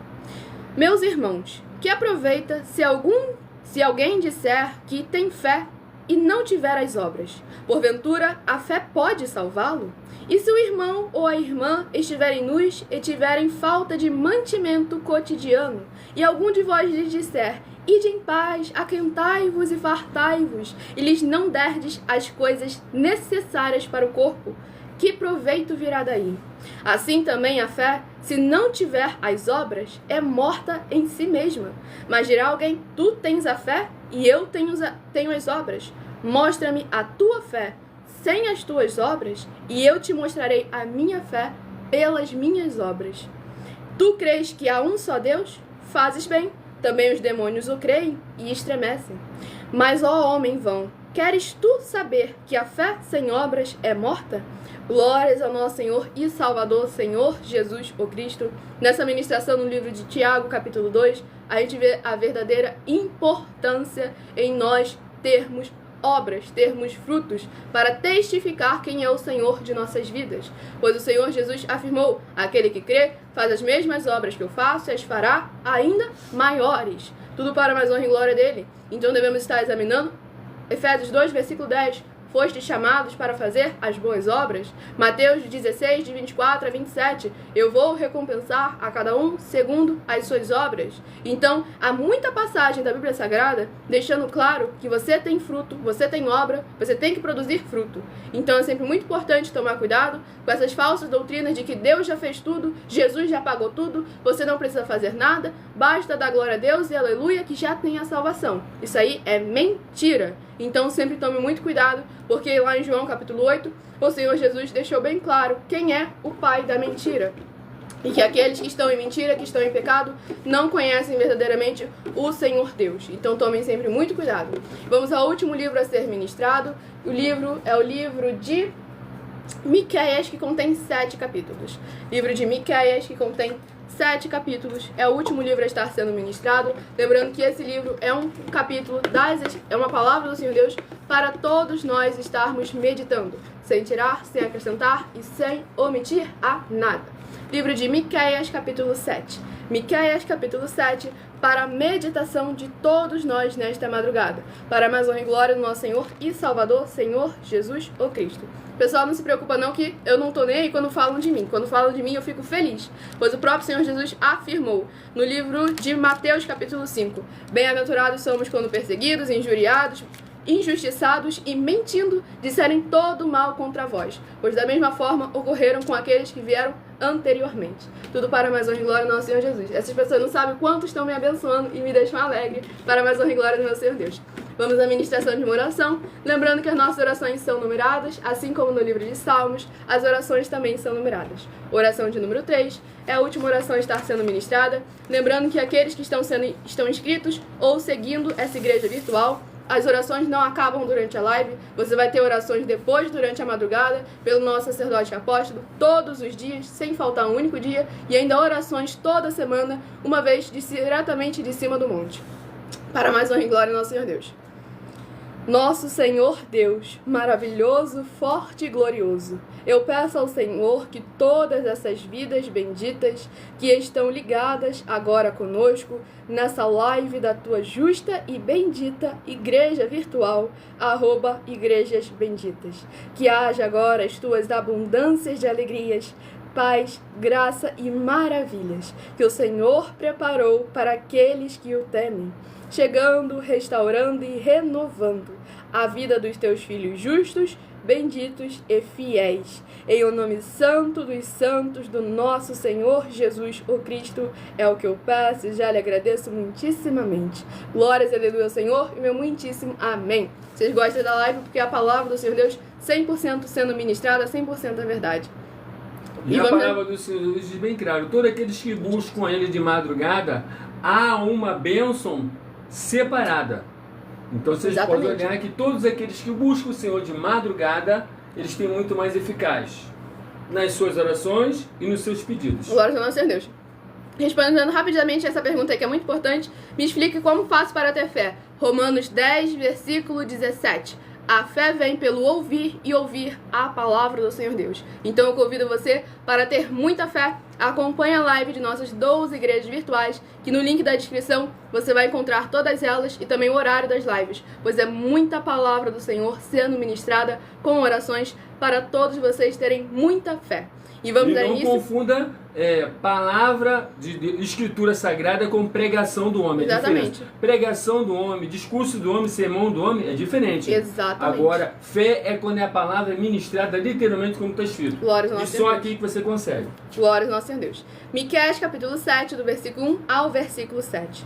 Meus irmãos, que aproveita se alguém disser que tem fé e não tiver as obras? Porventura, a fé pode salvá-lo? E se o irmão ou a irmã estiverem nus e tiverem falta de mantimento cotidiano, e algum de vós lhes disser, ide em paz, aquentai-vos e fartai-vos, e lhes não derdes as coisas necessárias para o corpo, que proveito virá daí? Assim também a fé, se não tiver as obras, é morta em si mesma. Mas dirá alguém, tu tens a fé e eu tenho as obras. Mostra-me a tua fé sem as tuas obras, e eu te mostrarei a minha fé pelas minhas obras. Tu crês que há um só Deus? Fazes bem. Também os demônios o creem e estremecem. Mas, ó homem vão, queres tu saber que a fé sem obras é morta? Glórias ao nosso Senhor e Salvador, Senhor Jesus, o Cristo. Nessa ministração no livro de Tiago, capítulo 2, a gente vê a verdadeira importância em nós termos obras, termos frutos, para testificar quem é o Senhor de nossas vidas. Pois o Senhor Jesus afirmou, aquele que crê, faz as mesmas obras que eu faço e as fará ainda maiores. Tudo para a mais honra e glória dele. Então devemos estar examinando Efésios 2, versículo 10. Fostes chamados para fazer as boas obras. Mateus 16, de 24 a 27. Eu vou recompensar a cada um segundo as suas obras. Então, há muita passagem da Bíblia Sagrada deixando claro que você tem fruto, você tem obra, você tem que produzir fruto. Então, é sempre muito importante tomar cuidado com essas falsas doutrinas de que Deus já fez tudo, Jesus já pagou tudo, você não precisa fazer nada, basta dar glória a Deus e aleluia que já tem a salvação. Isso aí é mentira. Então sempre tome muito cuidado, porque lá em João capítulo 8, o Senhor Jesus deixou bem claro quem é o pai da mentira. E que aqueles que estão em mentira, que estão em pecado, não conhecem verdadeiramente o Senhor Deus. Então tomem sempre muito cuidado. Vamos ao último livro a ser ministrado. O livro é o livro de Miqueias, que contém 7 capítulos. Livro de Miqueias, que contém 7 capítulos, é o último livro a estar sendo ministrado. Lembrando que esse livro é um capítulo, é uma palavra do Senhor Deus para todos nós estarmos meditando, sem tirar, sem acrescentar e sem omitir a nada. Livro de Miqueias, capítulo 7. Miqueias, capítulo 7, para a meditação de todos nós nesta madrugada, para a mais honra e glória do nosso Senhor e Salvador, Senhor Jesus, o Cristo. Pessoal, não se preocupa não que eu não tô nem aí quando falam de mim. Quando falam de mim eu fico feliz, pois o próprio Senhor Jesus afirmou no livro de Mateus capítulo 5: Bem-aventurados somos quando perseguidos, injuriados, injustiçados e mentindo disserem todo mal contra vós, pois da mesma forma ocorreram com aqueles que vieram anteriormente. Tudo para a mais honra e glória do nosso Senhor Jesus. Essas pessoas não sabem quanto estão me abençoando e me deixam alegre para a mais honra e glória do meu Senhor Deus. Vamos à ministração de uma oração, lembrando que as nossas orações são numeradas, assim como no livro de Salmos, as orações também são numeradas. Oração de número 3 é a última oração a estar sendo ministrada, lembrando que aqueles que estão inscritos ou seguindo essa igreja virtual, as orações não acabam durante a live, você vai ter orações depois, durante a madrugada, pelo nosso sacerdote apóstolo, todos os dias, sem faltar um único dia, e ainda orações toda semana, uma vez diretamente de cima do monte. Para mais honra e glória do nosso Senhor Deus. Nosso Senhor Deus, maravilhoso, forte e glorioso, eu peço ao Senhor que todas essas vidas benditas que estão ligadas agora conosco nessa live da tua justa e bendita igreja virtual, @igrejas benditas, que haja agora as tuas abundâncias de alegrias, paz, graça e maravilhas que o Senhor preparou para aqueles que o temem, chegando, restaurando e renovando a vida dos teus filhos justos, benditos e fiéis. Em o nome santo dos santos do nosso Senhor Jesus, o Cristo, é o que eu peço e já lhe agradeço muitíssimamente. Glórias e aleluia ao Senhor e meu muitíssimo amém. Vocês gostam da live porque a palavra do Senhor Deus 100% sendo ministrada, 100% é verdade. E a palavra do Senhor diz bem claro, todos aqueles que buscam Ele de madrugada, há uma bênção separada. Então vocês podem olhar que todos aqueles que buscam o Senhor de madrugada, eles têm muito mais eficaz nas suas orações e nos seus pedidos. Glória ao nosso Senhor Deus. Respondendo rapidamente essa pergunta aí, que é muito importante, me explique como faço para ter fé. Romanos 10, versículo 17. A fé vem pelo ouvir e ouvir a palavra do Senhor Deus. Então eu convido você para ter muita fé. Acompanhe a live de nossas 12 igrejas virtuais, que no link da descrição você vai encontrar todas elas e também o horário das lives, pois é muita palavra do Senhor sendo ministrada com orações para todos vocês terem muita fé. E vamos dar não início. confunda palavra de escritura sagrada com pregação do homem. Exatamente. Pregação do homem, discurso do homem, sermão do homem é diferente. Exatamente. Agora, fé é quando a palavra é ministrada literalmente como está escrito. Glórias ao E nosso só Deus. aqui que você consegue. Glórias ao nosso Senhor Deus. Miqueias capítulo 7, do versículo 1 ao versículo 7.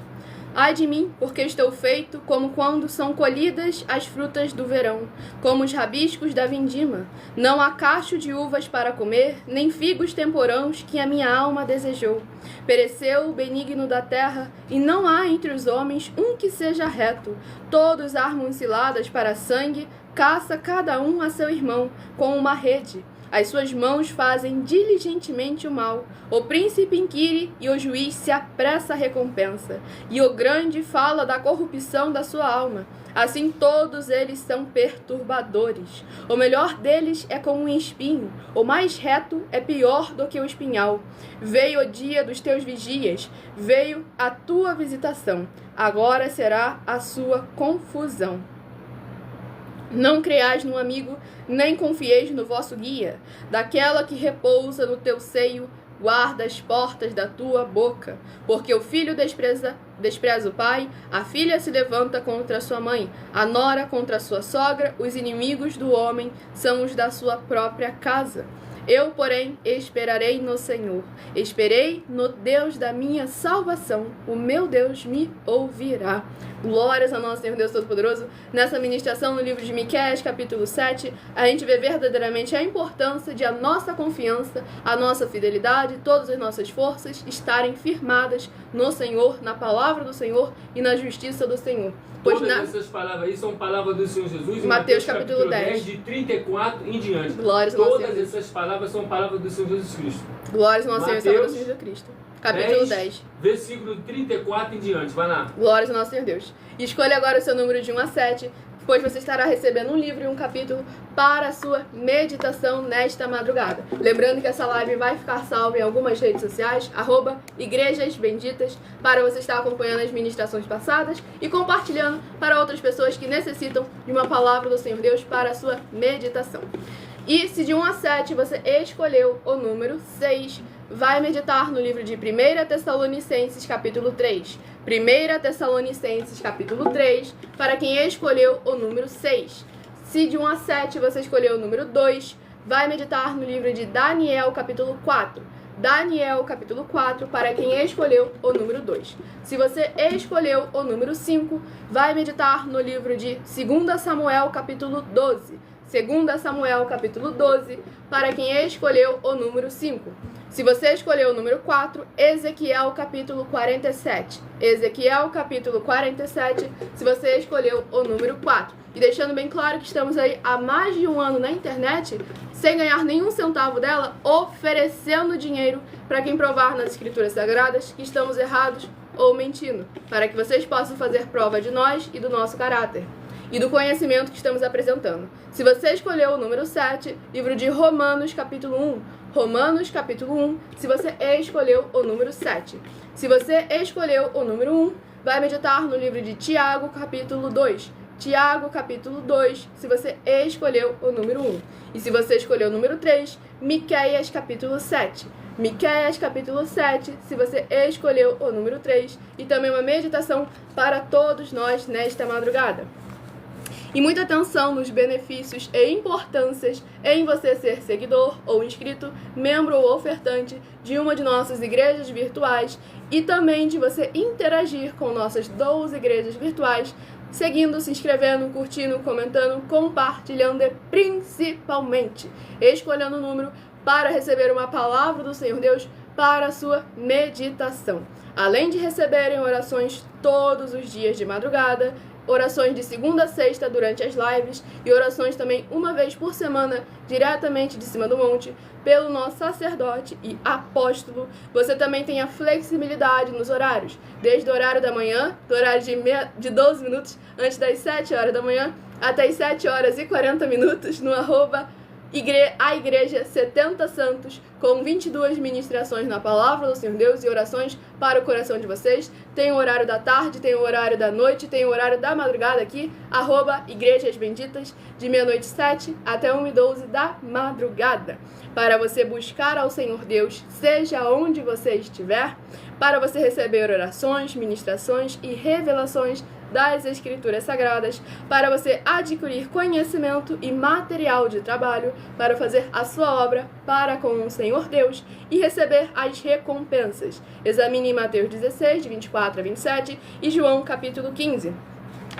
Ai de mim, porque estou feito como quando são colhidas as frutas do verão, como os rabiscos da vindima. Não há cacho de uvas para comer, nem figos temporãos que a minha alma desejou. Pereceu o benigno da terra, e não há entre os homens um que seja reto. Todos armam ciladas para sangue, caça cada um a seu irmão, com uma rede. As suas mãos fazem diligentemente o mal. O príncipe inquire e o juiz se apressa a recompensa. E o grande fala da corrupção da sua alma. Assim todos eles são perturbadores. O melhor deles é como um espinho. O mais reto é pior do que o espinhal. Veio o dia dos teus vigias. Veio a tua visitação. Agora será a sua confusão. Não creais no amigo, nem confieis no vosso guia. Daquela que repousa no teu seio, guarda as portas da tua boca. Porque o filho despreza o pai, a filha se levanta contra sua mãe, a nora contra a sua sogra, os inimigos do homem são os da sua própria casa. Eu, porém, esperarei no Senhor. Esperei no Deus da minha salvação. O meu Deus me ouvirá. Glórias ao nosso Senhor Deus Todo-Poderoso. Nessa ministração no livro de Miqueias, capítulo 7, a gente vê verdadeiramente a importância de a nossa confiança, a nossa fidelidade, todas as nossas forças estarem firmadas no Senhor, na palavra do Senhor e na justiça do Senhor. Pois essas palavras aí são palavras do Senhor Jesus. Mateus capítulo 10, de 34 em diante. Glórias ao nosso Senhor. Todas essas palavras são palavras do Senhor Jesus Cristo. Glórias ao nosso Senhor e Salvador Jesus Cristo. Capítulo 10. Versículo 34 em diante. Vai lá. Glórias ao nosso Senhor Deus. E escolha agora o seu número de 1 a 7, pois você estará recebendo um livro e um capítulo para a sua meditação nesta madrugada. Lembrando que essa live vai ficar salva em algumas redes sociais, @Igrejas Benditas, para você estar acompanhando as ministrações passadas e compartilhando para outras pessoas que necessitam de uma palavra do Senhor Deus para a sua meditação. E se de 1 a 7 você escolheu o número 6, vai meditar no livro de 1 Tessalonicenses, capítulo 3. 1 Tessalonicenses, capítulo 3, para quem escolheu o número 6. Se de 1 a 7 você escolheu o número 2, vai meditar no livro de Daniel, capítulo 4. Daniel, capítulo 4, para quem escolheu o número 2. Se você escolheu o número 5, vai meditar no livro de 2 Samuel, capítulo 12. 2 Samuel, capítulo 12, para quem escolheu o número 5. Se você escolheu o número 4, Ezequiel, capítulo 47. Ezequiel, capítulo 47, se você escolheu o número 4. E deixando bem claro que estamos aí há mais de um ano na internet, sem ganhar nenhum centavo dela, oferecendo dinheiro para quem provar nas escrituras sagradas que estamos errados ou mentindo, para que vocês possam fazer prova de nós e do nosso caráter e do conhecimento que estamos apresentando. Se você escolheu o número 7, livro de Romanos, capítulo 1. Romanos, capítulo 1, se você escolheu o número 7. Se você escolheu o número 1, vai meditar no livro de Tiago, capítulo 2. Tiago, capítulo 2, se você escolheu o número 1. E se você escolheu o número 3, Miqueias, capítulo 7. Miqueias, capítulo 7, se você escolheu o número 3. E também uma meditação para todos nós nesta madrugada. E muita atenção nos benefícios e importâncias em você ser seguidor ou inscrito, membro ou ofertante de uma de nossas igrejas virtuais e também de você interagir com nossas 12 igrejas virtuais, seguindo, se inscrevendo, curtindo, comentando, compartilhando e principalmente escolhendo o número para receber uma palavra do Senhor Deus para a sua meditação. Além de receberem orações todos os dias de madrugada, orações de segunda a sexta durante as lives e orações também uma vez por semana, diretamente de cima do monte, pelo nosso sacerdote e apóstolo. Você também tem a flexibilidade nos horários, desde o horário da manhã, do horário de 12 minutos antes das 7 horas da manhã, até as 7 horas e 40 minutos no A igreja 70 santos, com 22 ministrações na palavra do Senhor Deus e orações para o coração de vocês. Tem o horário da tarde, tem o horário da noite, tem o horário da madrugada aqui, @Igrejas Benditas, de meia-noite 7 até 1h12 da madrugada. Para você buscar ao Senhor Deus, seja onde você estiver, para você receber orações, ministrações e revelações das Escrituras Sagradas, para você adquirir conhecimento e material de trabalho, para fazer a sua obra para com o Senhor Deus e receber as recompensas. Examine Mateus 16, de 24 a 27 e João capítulo 15.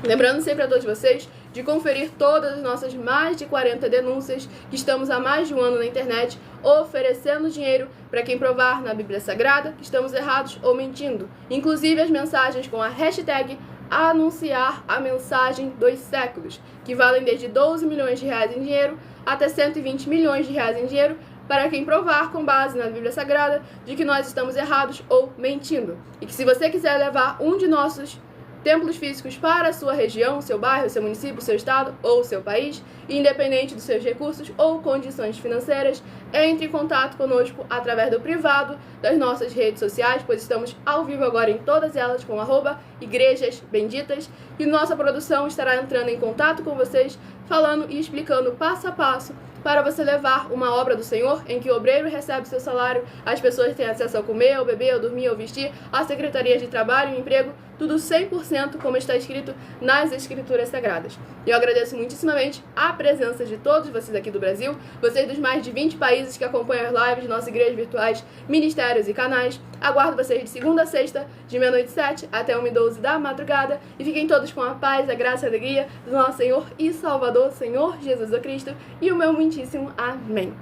Lembrando sempre a todos vocês de conferir todas as nossas mais de 40 denúncias que estamos há mais de um ano na internet oferecendo dinheiro para quem provar na Bíblia Sagrada que estamos errados ou mentindo. Inclusive as mensagens com a hashtag anunciar a mensagem dos séculos, que valem desde 12 milhões de reais em dinheiro até 120 milhões de reais em dinheiro para quem provar com base na Bíblia Sagrada de que nós estamos errados ou mentindo. E que se você quiser levar um de nossos templos físicos para a sua região, seu bairro, seu município, seu estado ou seu país, independente dos seus recursos ou condições financeiras, entre em contato conosco através do privado das nossas redes sociais, pois estamos ao vivo agora em todas elas com @Igrejas Benditas, e nossa produção estará entrando em contato com vocês, falando e explicando passo a passo para você levar uma obra do Senhor em que o obreiro recebe seu salário, as pessoas têm acesso ao comer, ao beber, ao dormir, ao vestir, a secretaria de trabalho e emprego, tudo 100% como está escrito nas Escrituras Sagradas. E eu agradeço muitíssimamente a presença de todos vocês aqui do Brasil, vocês dos mais de 20 países que acompanham as lives de nossas igrejas virtuais, ministérios e canais. Aguardo vocês de segunda a sexta, de meia-noite 7 até 1h12 da madrugada. E fiquem todos com a paz, a graça e a alegria do nosso Senhor e Salvador, Senhor Jesus Cristo. E o meu muitíssimo amém.